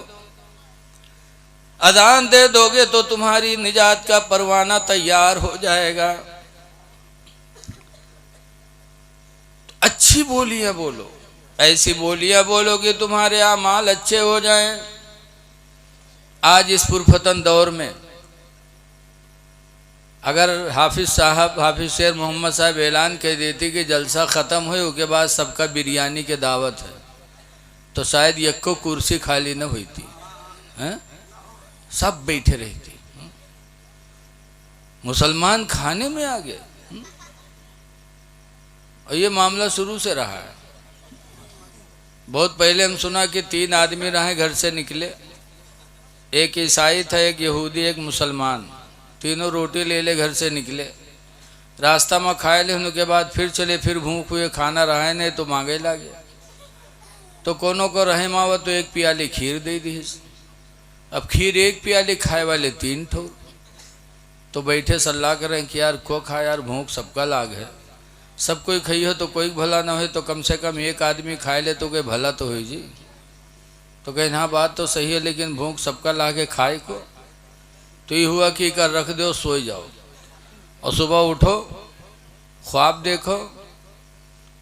अजान दे दोगे तो तुम्हारी निजात का परवाना तैयार हो जाएगा। तो अच्छी बोलियां बोलो, ऐसी बोलियां बोलो कि तुम्हारे आमाल अच्छे हो जाएं। आज इस पुरफतन दौर में अगर हाफिज शेर मोहम्मद साहब ऐलान कर देती कि जलसा ख़त्म हुए उसके बाद सबका बिरयानी के दावत है, तो शायद यक्को कुर्सी खाली न हुई थी, सब बैठे रहते। मुसलमान खाने में आ गए, और ये मामला शुरू से रहा है। बहुत पहले हम सुना कि 3 आदमी रहे, घर से निकले, एक ईसाई था, एक यहूदी, एक मुसलमान, तीनों रोटी ले ले घर से निकले। रास्ता में खाए ले, उनके बाद फिर चले, फिर भूख हुए, खाना रहा नहीं तो मांगे लागे, तो कोनो को रहे मावा तो 1 प्याली खीर दे दी, अब खीर एक प्याली, खाए वाले 3 ठो। तो बैठे सलाह करें कि यार को खा, यार भूख सबका लाग है, सब कोई खाई हो तो कोई भला ना हो, तो कम से कम एक आदमी खाए ले तो कोई भला तो हो जी। तो कहें हाँ बात तो सही है, लेकिन भूख सबका लागे खाए को। तो ये हुआ कि कर रख दो, सो जाओ और सुबह उठो, ख्वाब देखो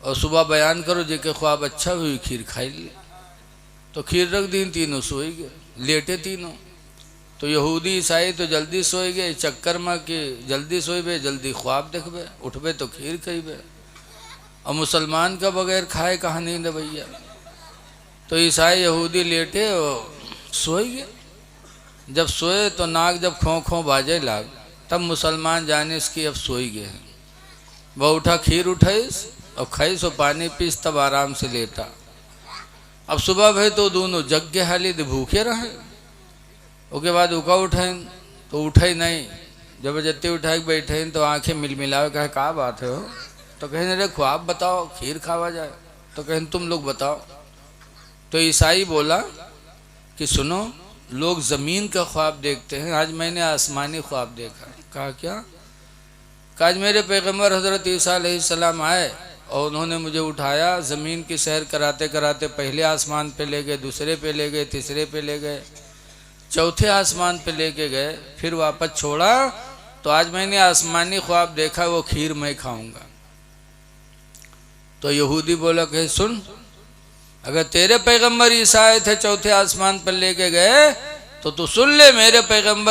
और सुबह बयान करो जेके ख्वाब अच्छा हुई, खीर खाई ले। तो खीर रख दी, तीनों सोई गए, लेटे तीनों। तो यहूदी ईसाई तो जल्दी सोए गए, चक्कर में कि जल्दी सोए जल्दी ख्वाब देखबे, उठबे तो खीर खइबे। और मुसलमान का बगैर खाए कहाँ नींद भैया। तो ईसाई यहूदी लेटे और सोए गए। जब सोए तो नाक जब खों खों बाजे लाग, तब मुसलमान जाने इसकी अब सोई गए हैं। वह उठा, खीर उठाइस और खाइस और पानी पीस, तब आराम से लेटा। अब सुबह भई तो दोनों जग के हाली भूखे रहे। उसके बाद उका उठाइन तो उठे ही नहीं, जबरदस्ती उठा के बैठे तो आंखें मिलमिलावे, कहे का बात है हो। तो कहें अरे ख्वाब बताओ, खीर खावा जाए। तो कहें तुम लोग बताओ। तो ईसाई बोला कि सुनो, लोग ज़मीन का ख्वाब देखते हैं, आज मैंने आसमानी ख्वाब देखा। कहा क्या? कहा आज मेरे पैगम्बर हज़रत ईसा अलैहिस्सलाम आए और उन्होंने मुझे उठाया, ज़मीन की सैर कराते कराते पहले आसमान पे ले गए, दूसरे पे ले गए, तीसरे पे ले गए, चौथे आसमान पे लेके गए, फिर वापस छोड़ा। तो आज मैंने आसमानी ख्वाब देखा, वो खीर मैं खाऊंगा। तो यहूदी बोला कि सुन, अगर तेरे पैगंबर ईसा आए थे चौथे आसमान पर लेके गए तो तू सुन ले, मेरे पैगंबर